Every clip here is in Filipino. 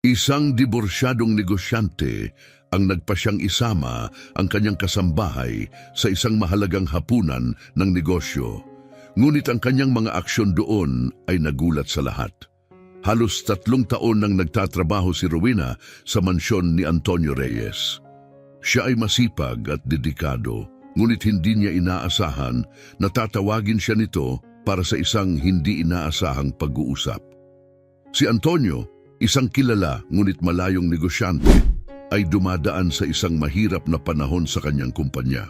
Isang diborsyadong negosyante ang nagpasyang isama ang kanyang kasambahay sa isang mahalagang hapunan ng negosyo. Ngunit ang kanyang mga aksyon doon ay nagulat sa lahat. Halos 3 taon nang nagtatrabaho si Rowena sa mansyon ni Antonio Reyes. Siya ay masipag at dedikado, ngunit hindi niya inaasahan na tatawagin siya nito para sa isang hindi inaasahang pag-uusap. Si Antonio, isang kilala ngunit malayong negosyante, ay dumadaan sa isang mahirap na panahon sa kanyang kumpanya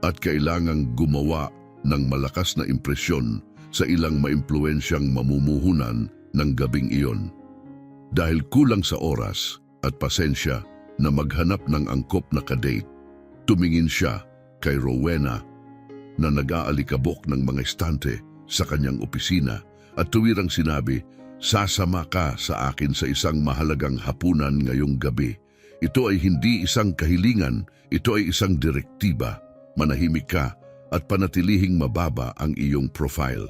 at kailangang gumawa ng malakas na impresyon sa ilang maimpluwensyang mamumuhunan ng gabing iyon. Dahil kulang sa oras at pasensya na maghanap ng angkop na kadate, tumingin siya kay Rowena na nag-aalikabok ng mga estante sa kanyang opisina at tuwirang sinabi, "Sasama ka sa akin sa isang mahalagang hapunan ngayong gabi. Ito ay hindi isang kahilingan, ito ay isang direktiba. Manahimik ka at panatilihing mababa ang iyong profile.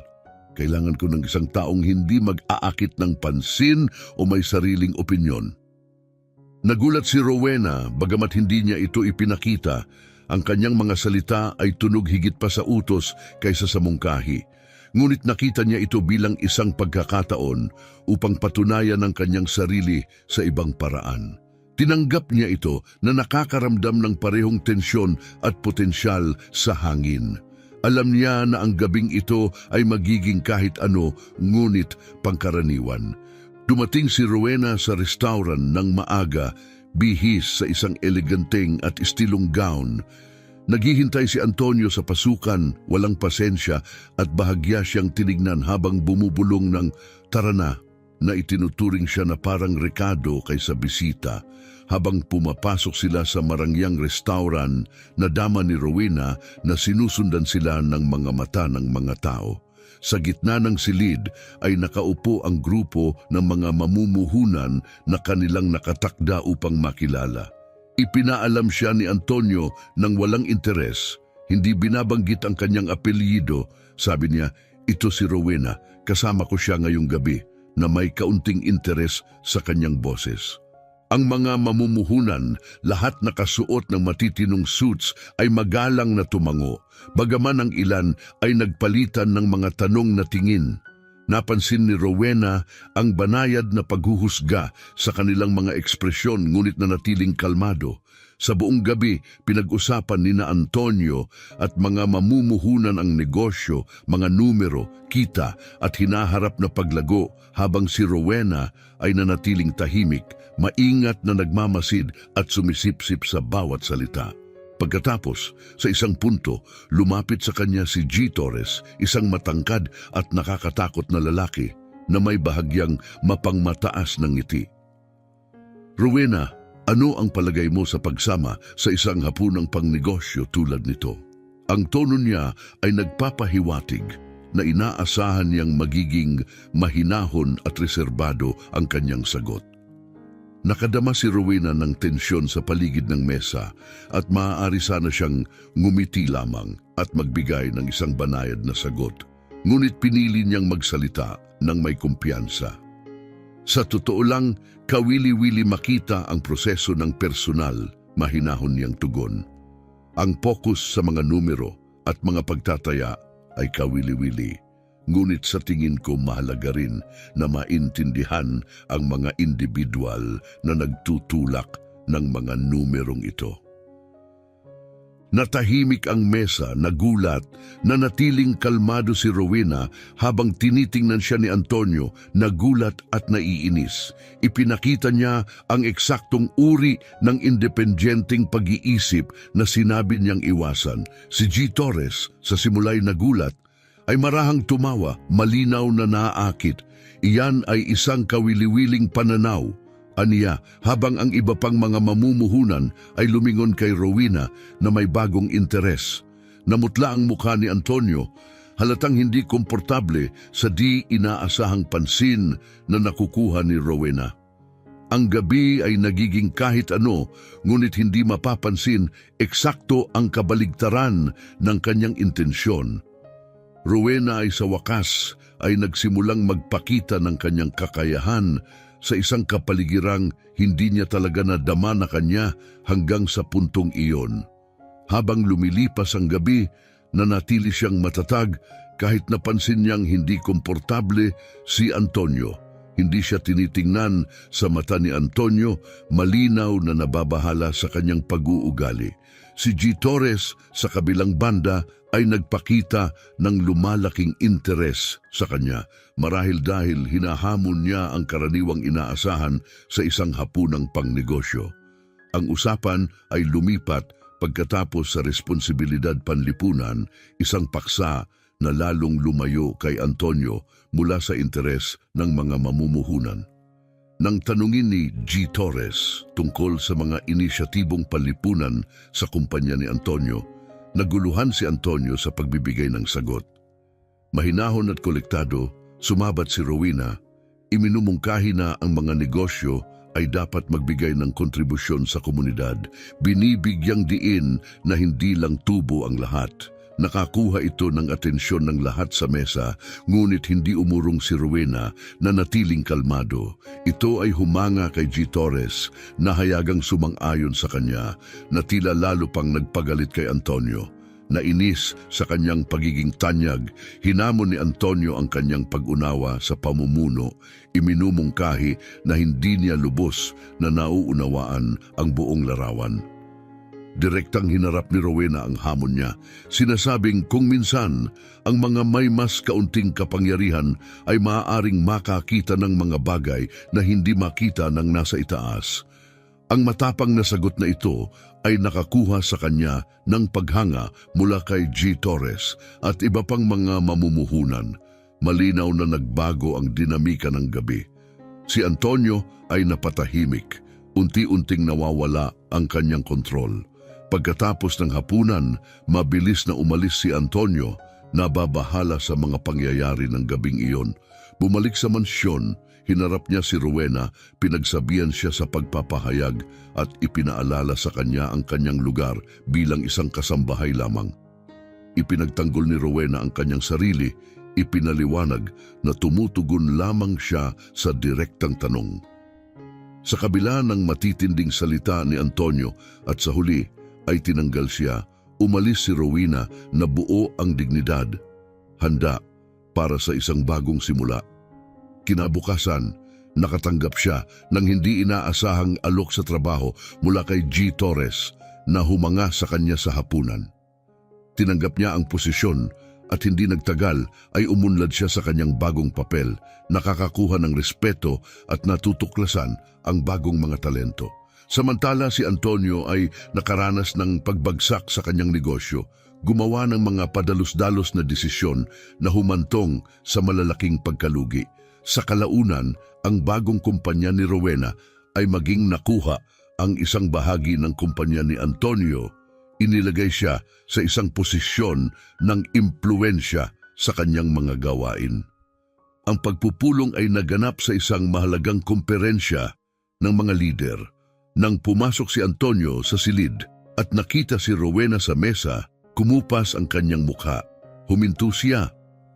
Kailangan ko ng isang taong hindi mag-aakit ng pansin o may sariling opinyon." Nagulat si Rowena bagamat hindi niya ito ipinakita. Ang kanyang mga salita ay tunog higit pa sa utos kaysa sa mungkahi. Ngunit nakita niya ito bilang isang pagkakataon upang patunayan ang kanyang sarili sa ibang paraan. Tinanggap niya ito na nakakaramdam ng parehong tensyon at potensyal sa hangin. Alam niya na ang gabing ito ay magiging kahit ano, ngunit pangkaraniwan. Dumating si Rowena sa restaurant ng maaga, bihis sa isang eleganteng at estilong gown. Naghihintay si Antonio sa pasukan, walang pasensya at bahagya siyang tinignan habang bumubulong ng "Tara na," na itinuturing siya na parang rekado kaysa bisita. Habang pumapasok sila sa marangyang restaurant, nadama ni Rowena na sinusundan sila ng mga mata ng mga tao. Sa gitna ng silid ay nakaupo ang grupo ng mga mamumuhunan na kanilang nakatakda upang makilala. Ipinaalam siya ni Antonio ng walang interes, hindi binabanggit ang kanyang apelyido. Sabi niya, "Ito si Rowena, kasama ko siya ngayong gabi," na may kaunting interes sa kanyang boses. Ang mga mamumuhunan, lahat nakasuot ng matitinong suits, ay magalang na tumango, bagaman ang ilan ay nagpalitan ng mga tanong na tingin. Napansin ni Rowena ang banayad na paghuhusga sa kanilang mga ekspresyon ngunit nanatiling kalmado. Sa buong gabi, pinag-usapan ni na Antonio at mga mamumuhunan ang negosyo, mga numero, kita at hinaharap na paglago habang si Rowena ay nanatiling tahimik, maingat na nagmamasid at sumisipsip sa bawat salita. Pagkatapos, sa isang punto, lumapit sa kanya si G. Torres, isang matangkad at nakakatakot na lalaki na may bahagyang mapangmataas ng ngiti. "Rowena, ano ang palagay mo sa pagsama sa isang hapunang pangnegosyo tulad nito?" Ang tono niya ay nagpapahiwatig na inaasahan niyang magiging mahinahon at reserbado ang kanyang sagot. Nakadama si Rowena ng tensyon sa paligid ng mesa at maaari sana siyang ngumiti lamang at magbigay ng isang banayad na sagot. Ngunit pinili niyang magsalita ng may kumpiyansa. Sa totoo lang, kawili-wili makita ang proseso ng personal, mahinahon niyang tugon. Ang focus sa mga numero at mga pagtataya ay kawili-wili. Ngunit sa tingin ko mahalaga rin na maintindihan ang mga individual na nagtutulak ng mga numerong ito. Natahimik ang mesa, nagulat, nanatiling kalmado si Rowena habang tinitingnan siya ni Antonio, nagulat at naiinis. Ipinakita niya ang eksaktong uri ng independenteng pag-iisip na sinabi niyang iwasan. Si G. Torres, sa simula'y nagulat, ay marahang tumawa, malinaw na naaakit. Iyan ay isang kawili-wiling pananaw, aniya, habang ang iba pang mga mamumuhunan ay lumingon kay Rowena na may bagong interes. Namutla ang mukha ni Antonio, halatang hindi komportable sa di inaasahang pansin na nakukuha ni Rowena. Ang gabi ay nagiging kahit ano, ngunit hindi mapapansin eksakto ang kabaligtaran ng kanyang intensyon. Rowena ay sa wakas ay nagsimulang magpakita ng kanyang kakayahan sa isang kapaligirang hindi niya talaga nadama na kanya hanggang sa puntong iyon. Habang lumilipas ang gabi, nanatili siyang matatag kahit napansin niyang hindi komportable si Antonio. Hindi siya tinitingnan. Sa mata ni Antonio, malinaw na nababahala sa kanyang pag-uugali. Si G. Torres sa kabilang banda ay nagpakita ng lumalaking interes sa kanya marahil dahil hinahamon niya ang karaniwang inaasahan sa isang hapunang pangnegosyo. Ang usapan ay lumipat pagkatapos sa responsibilidad panlipunan, isang paksa na lalong lumayo kay Antonio mula sa interes ng mga mamumuhunan. Nang tanungin ni G. Torres tungkol sa mga inisyatibong panlipunan sa kumpanya ni Antonio, naguluhan si Antonio sa pagbibigay ng sagot. Mahinahon at kolektado, sumabat si Rowena. Iminumungkahi na ang mga negosyo ay dapat magbigay ng kontribusyon sa komunidad. Binibigyang diin na hindi lang tubo ang lahat. Nakakuha ito ng atensyon ng lahat sa mesa, ngunit hindi umurong si Rowena na natiling kalmado. Ito ay humanga kay G. Torres na hayagang sumang-ayon sa kanya, na tila lalo pang nagpagalit kay Antonio. Nainis sa kanyang pagiging tanyag, hinamon ni Antonio ang kanyang pag-unawa sa pamumuno. Iminumungkahi na hindi niya lubos na nauunawaan ang buong larawan. Direktang hinarap ni Rowena ang hamon niya, sinasabing kung minsan ang mga may mas kaunting kapangyarihan ay maaaring makakita ng mga bagay na hindi makita ng nasa itaas. Ang matapang na sagot na ito ay nakakuha sa kanya ng paghanga mula kay G. Torres at iba pang mga mamumuhunan. Malinaw na nagbago ang dinamika ng gabi. Si Antonio ay napatahimik, unti-unting nawawala ang kanyang kontrol. Pagkatapos ng hapunan, mabilis na umalis si Antonio, nababahala sa mga pangyayari ng gabing iyon. Bumalik sa mansyon, hinarap niya si Rowena, pinagsabihan siya sa pagpapahayag at ipinaalala sa kanya ang kanyang lugar bilang isang kasambahay lamang. Ipinagtanggol ni Rowena ang kanyang sarili, ipinaliwanag na tumutugon lamang siya sa direktang tanong. Sa kabila ng matitinding salita ni Antonio at sa huli, ay tinanggal siya, umalis si Rowena na buo ang dignidad, handa para sa isang bagong simula. Kinabukasan, nakatanggap siya ng hindi inaasahang alok sa trabaho mula kay G. Torres na humanga sa kanya sa hapunan. Tinanggap niya ang posisyon at hindi nagtagal ay umunlad siya sa kanyang bagong papel, nakakakuha ng respeto at natutuklasan ang bagong mga talento. Samantala si Antonio ay nakaranas ng pagbagsak sa kanyang negosyo, gumawa ng mga padalos-dalos na desisyon na humantong sa malalaking pagkalugi. Sa kalaunan, ang bagong kumpanya ni Rowena ay maging nakuha ang isang bahagi ng kumpanya ni Antonio. Inilagay siya sa isang posisyon ng impluwensya sa kanyang mga gawain. Ang pagpupulong ay naganap sa isang mahalagang komperensya ng mga lider. Nang pumasok si Antonio sa silid at nakita si Rowena sa mesa, kumupas ang kanyang mukha. Huminto siya,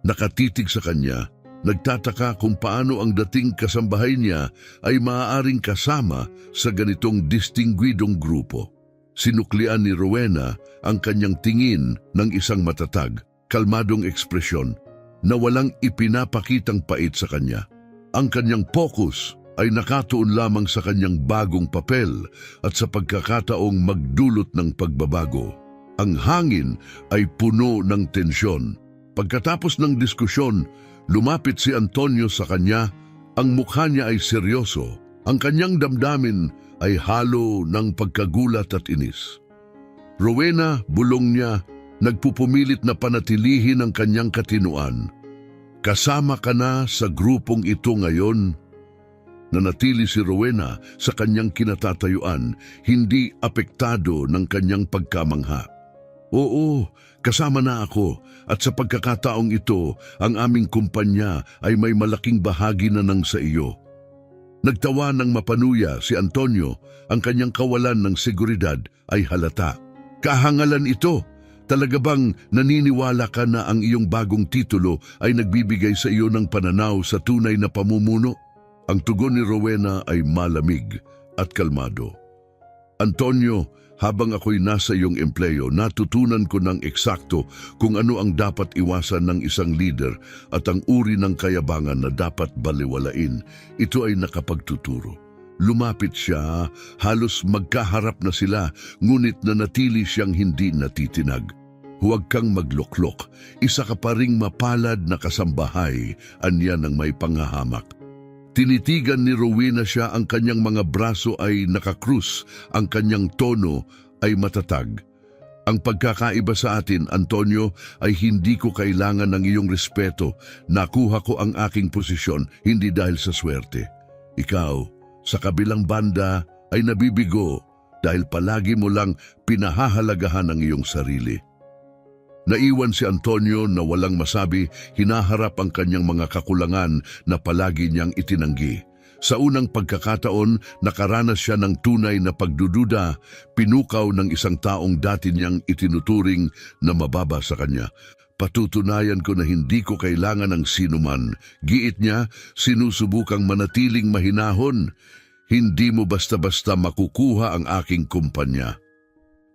nakatitig sa kanya, nagtataka kung paano ang dating kasambahay niya ay maaaring kasama sa ganitong distinguidong grupo. Sinuklian ni Rowena ang kanyang tingin ng isang matatag, kalmadong ekspresyon na walang ipinapakitang pait sa kanya. Ang kanyang focus ay nakatuon lamang sa kanyang bagong papel at sa pagkakataong magdulot ng pagbabago. Ang hangin ay puno ng tensyon. Pagkatapos ng diskusyon, lumapit si Antonio sa kanya. Ang mukha niya ay seryoso. Ang kanyang damdamin ay halo ng pagkagulat at inis. Rowena, bulong niya, nagpupumilit na panatilihin ang kanyang katinuan. Kasama ka na sa grupong ito ngayon. Nanatili si Rowena sa kanyang kinatatayuan, hindi apektado ng kanyang pagkamangha. Oo, kasama na ako at sa pagkakataong ito, ang aming kumpanya ay may malaking bahagi na nang sa iyo. Nagtawa ng mapanuya si Antonio, ang kanyang kawalan ng seguridad ay halata. Kahangalan ito. Talaga bang naniniwala ka na ang iyong bagong titulo ay nagbibigay sa iyo ng pananaw sa tunay na pamumuno? Ang tugon ni Rowena ay malamig at kalmado. Antonio, habang ako'y nasa iyong empleyo, natutunan ko ng eksakto kung ano ang dapat iwasan ng isang leader at ang uri ng kayabangan na dapat baliwalain. Ito ay nakapagtuturo. Lumapit siya, halos magkaharap na sila, ngunit nanatili siyang hindi natitinag. Huwag kang magloklok, isa ka pa ring mapalad na kasambahay, anya ng may panghahamak. Tinitigan ni Rowena siya, ang kanyang mga braso ay nakakrus, ang kanyang tono ay matatag. Ang pagkakaiba sa atin, Antonio, ay hindi ko kailangan ng iyong respeto. Nakuha ko ang aking posisyon, hindi dahil sa swerte. Ikaw, sa kabilang banda, ay nabibigo dahil palagi mo lang pinahahalagahan ang iyong sarili. Naiwan si Antonio na walang masabi, hinaharap ang kanyang mga kakulangan na palagi niyang itinanggi. Sa unang pagkakataon, nakaranas siya ng tunay na pagdududa, pinukaw ng isang taong dati niyang itinuturing na mababa sa kanya. Patutunayan ko na hindi ko kailangan ng sinuman. Giit niya, sinusubukang manatiling mahinahon. Hindi mo basta-basta makukuha ang aking kumpanya.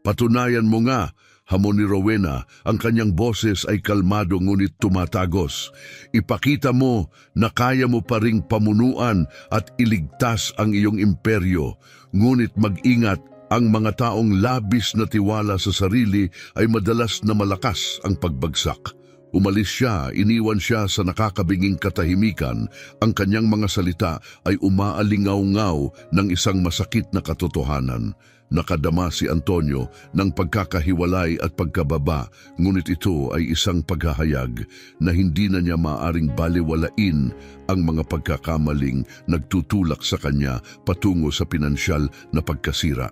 Patunayan mo nga, hamon ni Rowena, ang kanyang boses ay kalmado ngunit tumatagos. Ipakita mo na kaya mo pa ring pamunuan at iligtas ang iyong imperyo. Ngunit mag-ingat, ang mga taong labis na tiwala sa sarili ay madalas na malakas ang pagbagsak. Umalis siya, iniwan siya sa nakakabinging katahimikan. Ang kanyang mga salita ay umaalingaw-ngaw ng isang masakit na katotohanan. Nakadama si Antonio ng pagkakahiwalay at pagkababa, ngunit ito ay isang paghahayag na hindi na niya maaring baliwalain ang mga pagkakamaling nagtutulak sa kanya patungo sa pinansyal na pagkasira.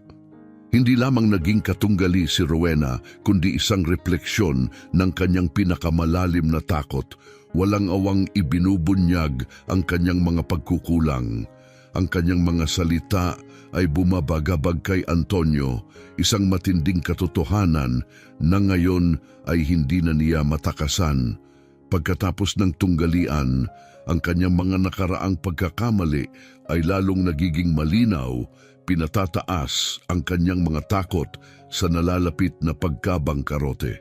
Hindi lamang naging katunggali si Rowena, kundi isang refleksyon ng kanyang pinakamalalim na takot. Walang awang ibinubunyag ang kanyang mga pagkukulang. Ang kanyang mga salita ay bumabagabag kay Antonio, isang matinding katotohanan na ngayon ay hindi na niya matakasan. Pagkatapos ng tunggalian, ang kanyang mga nakaraang pagkakamali ay lalong nagiging malinaw. Pinatataas ang kanyang mga takot sa nalalapit na pagkabangkarote.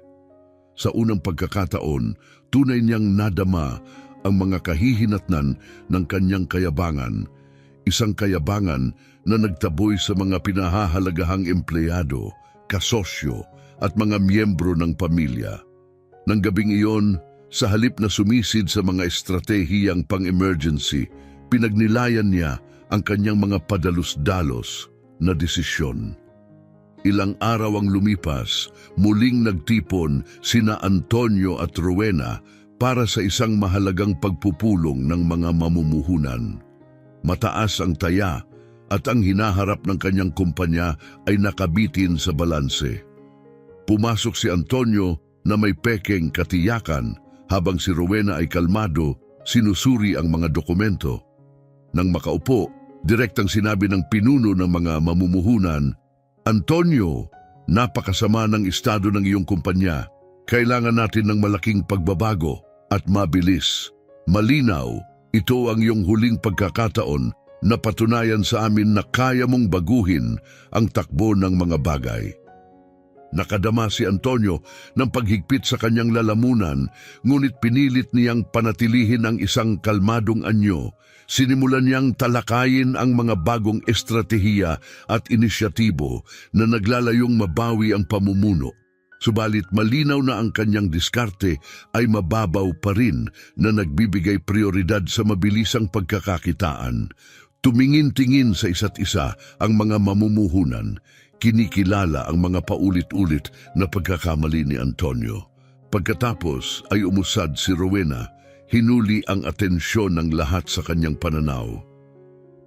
Sa unang pagkakataon, tunay niyang nadama ang mga kahihinatnan ng kanyang kayabangan, isang kayabangan na nagtaboy sa mga pinahahalagahang empleyado, kasosyo at mga miyembro ng pamilya. Nang gabing iyon, sa halip na sumisid sa mga estratehiyang pang-emergency, pinagnilayan niya ang kanyang mga padalos-dalos na desisyon. Ilang araw ang lumipas, muling nagtipon sina Antonio at Rowena para sa isang mahalagang pagpupulong ng mga mamumuhunan. Mataas ang taya at ang hinaharap ng kanyang kumpanya ay nakabitin sa balanse. Pumasok si Antonio na may pekeng katiyakan habang si Rowena ay kalmado, sinusuri ang mga dokumento. Nang makaupo, direktang sinabi ng pinuno ng mga mamumuhunan, "Antonio, napakasama ng estado ng iyong kumpanya. Kailangan natin ng malaking pagbabago at mabilis. Malinaw, ito ang iyong huling pagkakataon na patunayan sa amin na kaya mong baguhin ang takbo ng mga bagay." Nakadama si Antonio ng paghigpit sa kanyang lalamunan, ngunit pinilit niyang panatilihin ang isang kalmadong anyo. Sinimulan niyang talakayin ang mga bagong estratehiya at inisyatibo na naglalayong mabawi ang pamumuno. Subalit malinaw na ang kanyang diskarte ay mababaw pa rin na nagbibigay prioridad sa mabilisang pagkakakitaan. Tumingin-tingin sa isa't isa ang mga mamumuhunan. Kinikilala ang mga paulit-ulit na pagkakamali ni Antonio. Pagkatapos ay umusad si Rowena, hinuli ang atensyon ng lahat sa kanyang pananaw.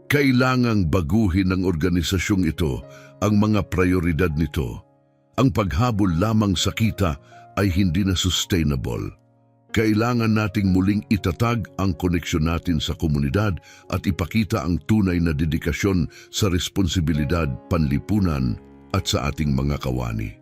Kailangang baguhin ng organisasyong ito ang mga prioridad nito. Ang paghabol lamang sa kita ay hindi na sustainable. Kailangan nating muling itatag ang koneksyon natin sa komunidad at ipakita ang tunay na dedikasyon sa responsibilidad, panlipunan at sa ating mga kawani.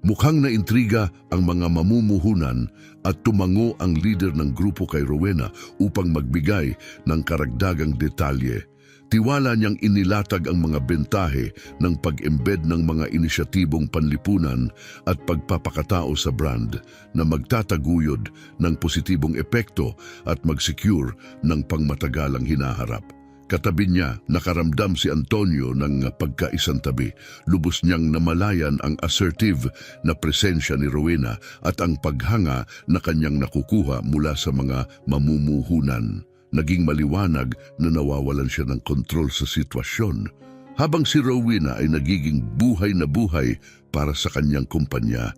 Mukhang naintriga ang mga mamumuhunan at tumango ang leader ng grupo kay Rowena upang magbigay ng karagdagang detalye. Tiwala niyang inilatag ang mga bentahe ng pag-embed ng mga inisyatibong panlipunan at pagpapakatao sa brand na magtataguyod ng positibong epekto at mag-secure ng pangmatagalang hinaharap. Katabi niya, nakaramdam si Antonio ng pagkaisang tabi. Lubos niyang namalayan ang assertive na presensya ni Rowena at ang paghanga na kanyang nakukuha mula sa mga mamumuhunan. Naging maliwanag na nawawalan siya ng kontrol sa sitwasyon, habang si Rowena ay nagiging buhay na buhay para sa kanyang kumpanya.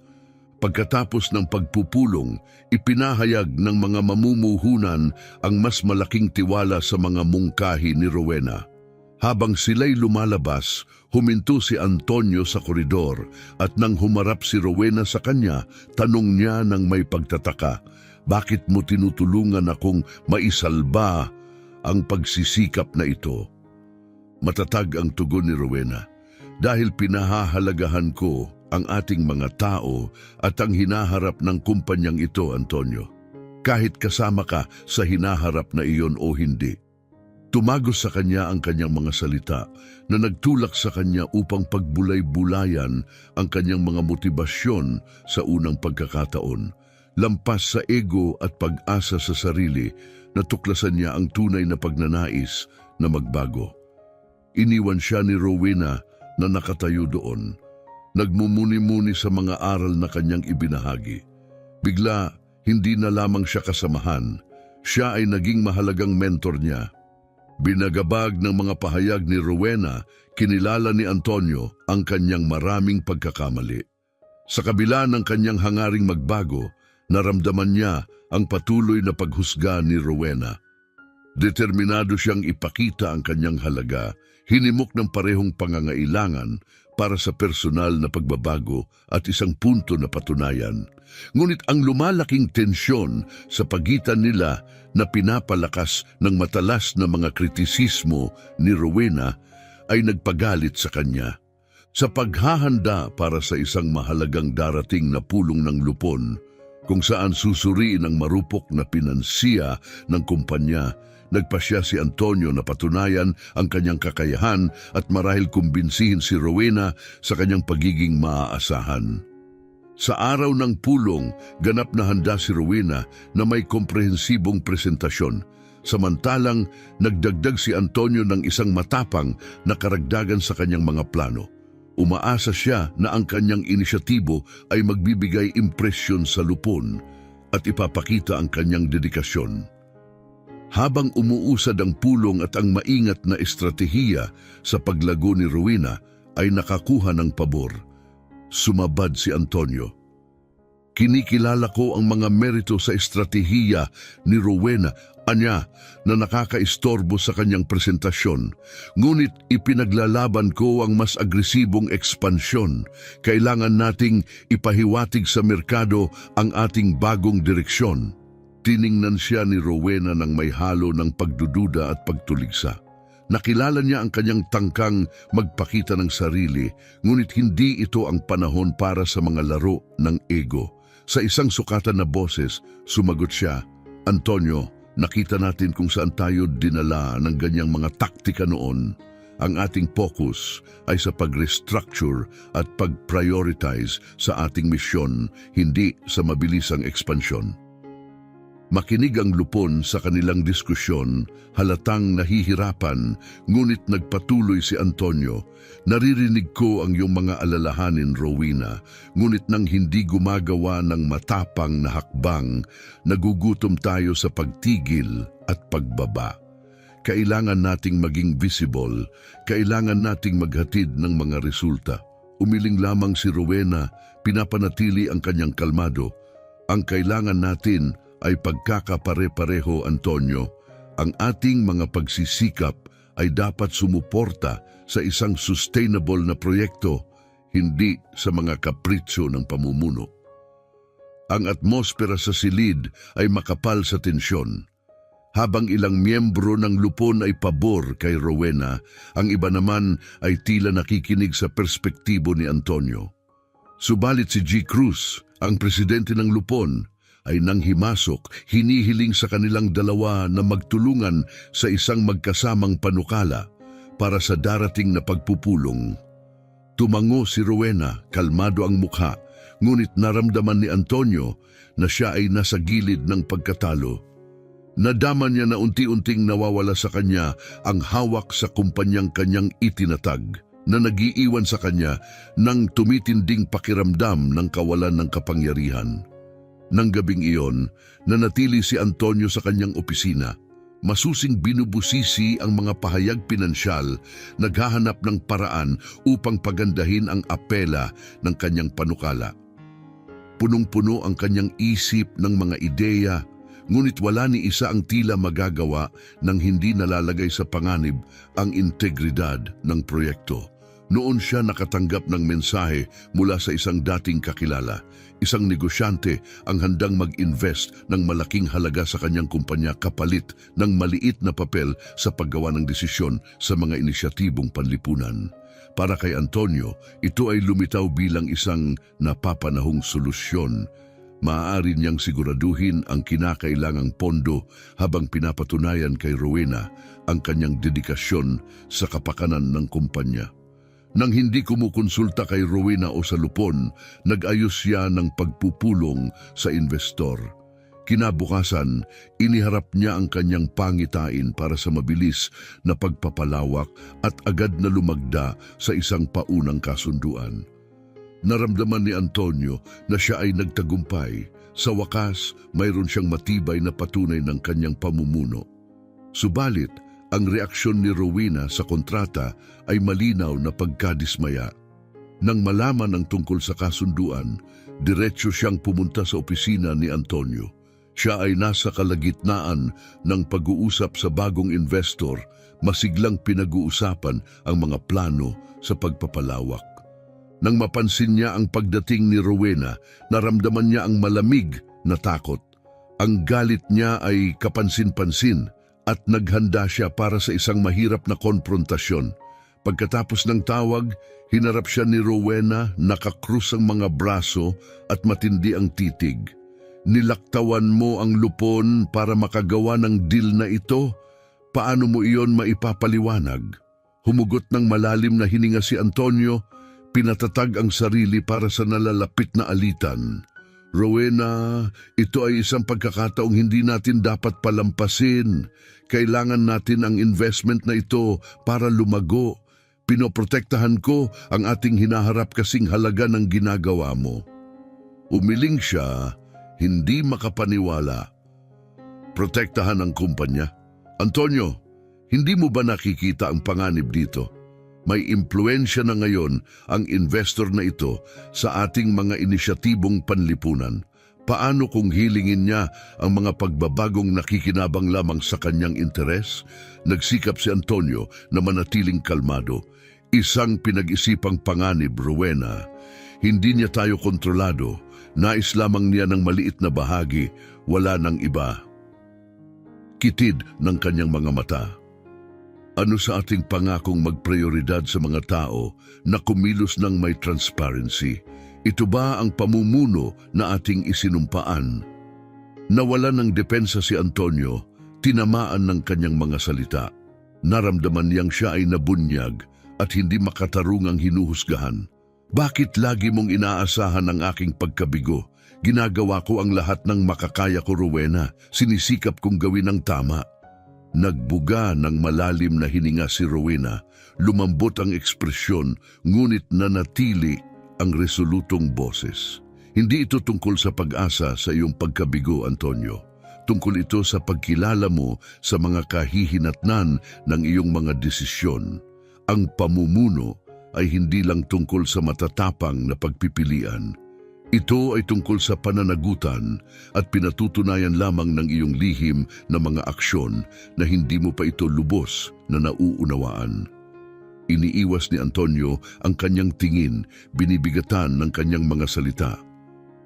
Pagkatapos ng pagpupulong, ipinahayag ng mga mamumuhunan ang mas malaking tiwala sa mga mungkahi ni Rowena. Habang sila'y lumalabas, huminto si Antonio sa koridor at nang humarap si Rowena sa kanya, tanong niya ng may pagtataka, "Bakit mo tinutulungan akong maisalba ang pagsisikap na ito?" Matatag ang tugon ni Rowena, "Dahil pinahahalagahan ko ang ating mga tao at ang hinaharap ng kumpanyang ito, Antonio. Kahit kasama ka sa hinaharap na iyon o hindi." Tumagos sa kanya ang kanyang mga salita na nagtulak sa kanya upang pagbulay-bulayan ang kanyang mga motibasyon sa unang pagkakataon. Lampas sa ego at pag-asa sa sarili, natuklasan niya ang tunay na pagnanais na magbago. Iniwan siya ni Rowena na nakatayo doon, nagmumuni-muni sa mga aral na kanyang ibinahagi. Bigla, hindi na lamang siya kasamahan, siya ay naging mahalagang mentor niya. Binagabag ng mga pahayag ni Rowena, kinilala ni Antonio ang kanyang maraming pagkakamali. Sa kabila ng kanyang hangaring magbago, naramdaman niya ang patuloy na paghusga ni Rowena. Determinado siyang ipakita ang kanyang halaga, hinimok ng parehong pangangailangan para sa personal na pagbabago at isang punto na patunayan. Ngunit ang lumalaking tensyon sa pagitan nila na pinapalakas ng matalas na mga kritisismo ni Rowena ay nagpagalit sa kanya. Sa paghahanda para sa isang mahalagang darating na pulong ng lupon, kung saan susuriin ang marupok na pinansiya ng kumpanya, nagpasya si Antonio na patunayan ang kanyang kakayahan at marahil kumbinsihin si Rowena sa kanyang pagiging maaasahan. Sa araw ng pulong, ganap na handa si Rowena na may komprehensibong presentasyon. Samantalang, nagdagdag si Antonio ng isang matapang na karagdagan sa kanyang mga plano. Umaasa siya na ang kanyang inisyatibo ay magbibigay impresyon sa lupon at ipapakita ang kanyang dedikasyon. Habang umuusad ang pulong at ang maingat na estratehiya sa paglago ni Rowena ay nakakuha ng pabor, sumabad si Antonio. "Kinikilala ko ang mga merito sa estratehiya ni Rowena, anya, na nakakaistorbo sa kanyang presentasyon. Ngunit ipinaglalaban ko ang mas agresibong ekspansyon. Kailangan nating ipahiwatig sa merkado ang ating bagong direksyon." Tiningnan siya ni Rowena ng may halo ng pagdududa at pagtuligsa. Nakilala niya ang kanyang tangkang magpakita ng sarili, ngunit hindi ito ang panahon para sa mga laro ng ego. Sa isang sukatan na boses, sumagot siya, "Antonio, nakita natin kung saan tayo dinala ng ganyang mga taktika noon. Ang ating focus ay sa pag-restructure at pag-prioritize sa ating misyon, hindi sa mabilisang ekspansyon." Makinig ang lupon sa kanilang diskusyon, halatang nahihirapan, ngunit nagpatuloy si Antonio. "Naririnig ko ang iyong mga alalahanin, Rowena, ngunit nang hindi gumagawa ng matapang na hakbang, nagugutom tayo sa pagtigil at pagbaba. Kailangan nating maging visible, kailangan nating maghatid ng mga resulta." Umiling lamang si Rowena, pinapanatili ang kanyang kalmado. "Ang kailangan natin ay pagkakapare-pareho, Antonio. Ang ating mga pagsisikap ay dapat sumuporta sa isang sustainable na proyekto, hindi sa mga kapritsyo ng pamumuno." Ang atmosfera sa silid ay makapal sa tensyon. Habang ilang miyembro ng lupon ay pabor kay Rowena, ang iba naman ay tila nakikinig sa perspektibo ni Antonio. Subalit si G. Cruz, ang presidente ng Lupon, ay nanghimasok, hinihiling sa kanilang dalawa na magtulungan sa isang magkasamang panukala para sa darating na pagpupulong. Tumango si Rowena, kalmado ang mukha, ngunit naramdaman ni Antonio na siya ay nasa gilid ng pagkatalo. Nadama niya na unti-unting nawawala sa kanya ang hawak sa kumpanyang kanyang itinatag, na nagiiwan sa kanya ng tumitinding pakiramdam ng kawalan ng kapangyarihan. Nang gabing iyon, nanatili si Antonio sa kanyang opisina. Masusing binubusisi ang mga pahayag pinansyal, naghahanap ng paraan upang pagandahin ang apela ng kanyang panukala. Punong-puno ang kanyang isip ng mga ideya, ngunit wala ni isa ang tila magagawa nang hindi nalalagay sa panganib ang integridad ng proyekto. Noon siya nakatanggap ng mensahe mula sa isang dating kakilala, isang negosyante ang handang mag-invest ng malaking halaga sa kanyang kumpanya kapalit ng maliit na papel sa paggawa ng desisyon sa mga inisyatibong panlipunan. Para kay Antonio, ito ay lumitaw bilang isang napapanahong solusyon. Maaari niyang siguraduhin ang kinakailangang pondo habang pinapatunayan kay Rowena ang kanyang dedikasyon sa kapakanan ng kumpanya. Nang hindi kumukonsulta kay Rowena o sa Lupon, nag-ayos siya ng pagpupulong sa investor. Kinabukasan, iniharap niya ang kanyang pangitain para sa mabilis na pagpapalawak at agad na lumagda sa isang paunang kasunduan. Naramdaman ni Antonio na siya ay nagtagumpay. Sa wakas, mayroon siyang matibay na patunay ng kanyang pamumuno. Subalit, ang reaksyon ni Rowena sa kontrata ay malinaw na pagkadismaya. Nang malaman ang tungkol sa kasunduan, diretso siyang pumunta sa opisina ni Antonio. Siya ay nasa kalagitnaan ng pag-uusap sa bagong investor, masiglang pinag-uusapan ang mga plano sa pagpapalawak. Nang mapansin niya ang pagdating ni Rowena, naramdaman niya ang malamig na takot. Ang galit niya ay kapansin-pansin at naghanda siya para sa isang mahirap na konfrontasyon. Pagkatapos ng tawag, hinarap siya ni Rowena, nakakrus ang mga braso at matindi ang titig. Nilaktawan mo ang Lupon para makagawa ng deal na ito? Paano mo iyon maipapaliwanag? Humugot ng malalim na hininga si Antonio, pinatatag ang sarili para sa nalalapit na alitan. Rowena, ito ay isang pagkakataong hindi natin dapat palampasin. Kailangan natin ang investment na ito para lumago. Pinoprotektahan ko ang ating hinaharap kasing halaga ng ginagawa mo. Umiling siya, hindi makapaniwala. Protektahan ang kumpanya? Antonio, hindi mo ba nakikita ang panganib dito? May impluensya na ngayon ang investor na ito sa ating mga inisyatibong panlipunan. Paano kung hilingin niya ang mga pagbabagong nakikinabang lamang sa kanyang interes? Nagsikap si Antonio na manatiling kalmado. Isang pinag-isipang panganib, Rowena. Hindi niya tayo kontrolado. Nais lamang niya ng maliit na bahagi, wala ng iba. Kitid ng kanyang mga mata. Ano sa ating pangakong magprioridad sa mga tao na kumilos ng may transparency? Ito ba ang pamumuno na ating isinumpaan? Nawala ng depensa si Antonio, tinamaan ng kanyang mga salita. Naramdaman niyang siya ay nabunyag at hindi makatarungang hinuhusgahan. Bakit lagi mong inaasahan ang aking pagkabigo? Ginagawa ko ang lahat ng makakaya ko, Rowena. Sinisikap kong gawin ang tama. Nagbuga ng malalim na hininga si Rowena, lumambot ang ekspresyon, ngunit nanatili ang resolutong boses. Hindi ito tungkol sa pag-asa sa iyong pagkabigo, Antonio. Tungkol ito sa pagkilala mo sa mga kahihinatnan ng iyong mga desisyon. Ang pamumuno ay hindi lang tungkol sa matatapang na pagpipilian. Ito ay tungkol sa pananagutan at pinatutunayan lamang ng iyong lihim na mga aksyon na hindi mo pa ito lubos na nauunawaan. Iniiwas ni Antonio ang kanyang tingin, binibigatan ng kanyang mga salita.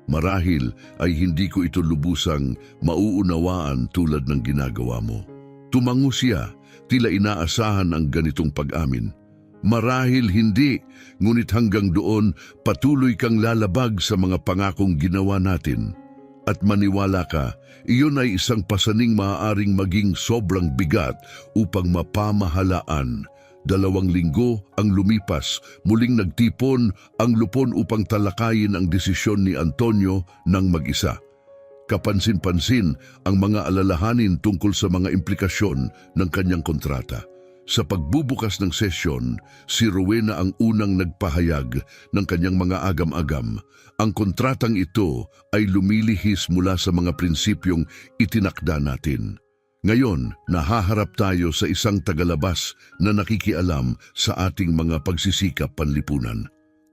Marahil ay hindi ko ito lubusang mauunawaan tulad ng ginagawa mo. Tumango siya, tila inaasahan ang ganitong pag-amin. Marahil hindi, ngunit hanggang doon patuloy kang lalabag sa mga pangakong ginawa natin. At maniwala ka, iyon ay isang pasaning maaaring maging sobrang bigat upang mapamahalaan. 2 linggo ang lumipas, muling nagtipon ang Lupon upang talakayin ang desisyon ni Antonio ng mag-isa. Kapansin-pansin ang mga alalahanin tungkol sa mga implikasyon ng kanyang kontrata. Sa pagbubukas ng sesyon, si Rowena ang unang nagpahayag ng kanyang mga agam-agam. Ang kontratang ito ay lumilihis mula sa mga prinsipyong itinakda natin. Ngayon, nahaharap tayo sa isang tagalabas na nakikialam sa ating mga pagsisikap panlipunan.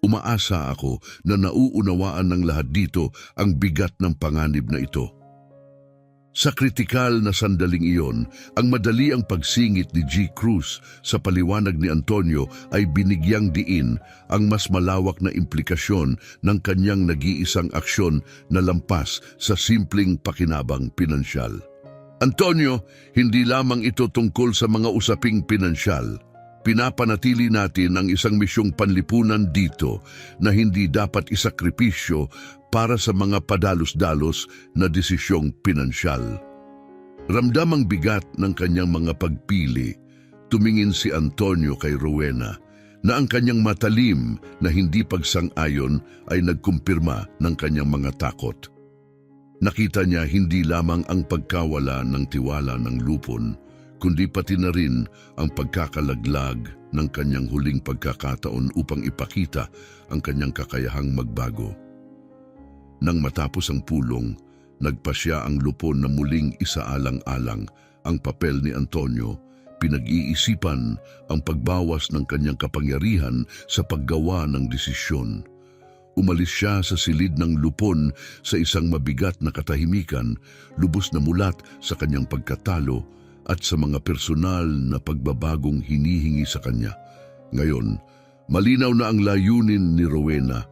Umaasa ako na nauunawaan ng lahat dito ang bigat ng panganib na ito. Sa kritikal na sandaling iyon, ang madali ang pagsingit ni G. Cruz sa paliwanag ni Antonio ay binigyang diin ang mas malawak na implikasyon ng kanyang nag-iisang aksyon na lampas sa simpleng pakinabang pinansyal. Antonio, hindi lamang ito tungkol sa mga usaping pinansyal. Pinapanatili natin ang isang misyong panlipunan dito na hindi dapat isakripisyo para sa mga padalos-dalos na desisyong pinansyal. Ramdam ang bigat ng kanyang mga pagpili. Tumingin si Antonio kay Rowena na ang kanyang matalim na hindi pagsang-ayon ay nagkumpirma ng kanyang mga takot. Nakita niya hindi lamang ang pagkawala ng tiwala ng Lupon, kundi pati na rin ang pagkakalaglag ng kanyang huling pagkakataon upang ipakita ang kanyang kakayahang magbago. Nang matapos ang pulong, nagpasya ang Lupon na muling isaalang-alang ang papel ni Antonio. Pinag-iisipan ang pagbawas ng kanyang kapangyarihan sa paggawa ng desisyon. Umalis siya sa silid ng Lupon sa isang mabigat na katahimikan, lubos na mulat sa kanyang pagkatalo at sa mga personal na pagbabagong hinihingi sa kanya. Ngayon, malinaw na ang layunin ni Rowena.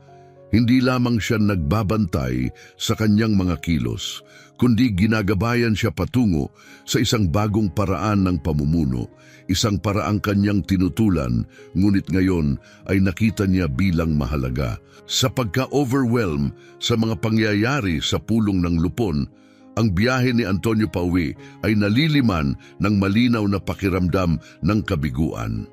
Hindi lamang siya nagbabantay sa kanyang mga kilos, kundi ginagabayan siya patungo sa isang bagong paraan ng pamumuno, isang paraang kanyang tinutulan, ngunit ngayon ay nakita niya bilang mahalaga. Sa pagka-overwhelm sa mga pangyayari sa pulong ng Lupon, ang biyahe ni Antonio pauwi ay naliliman ng malinaw na pakiramdam ng kabiguan.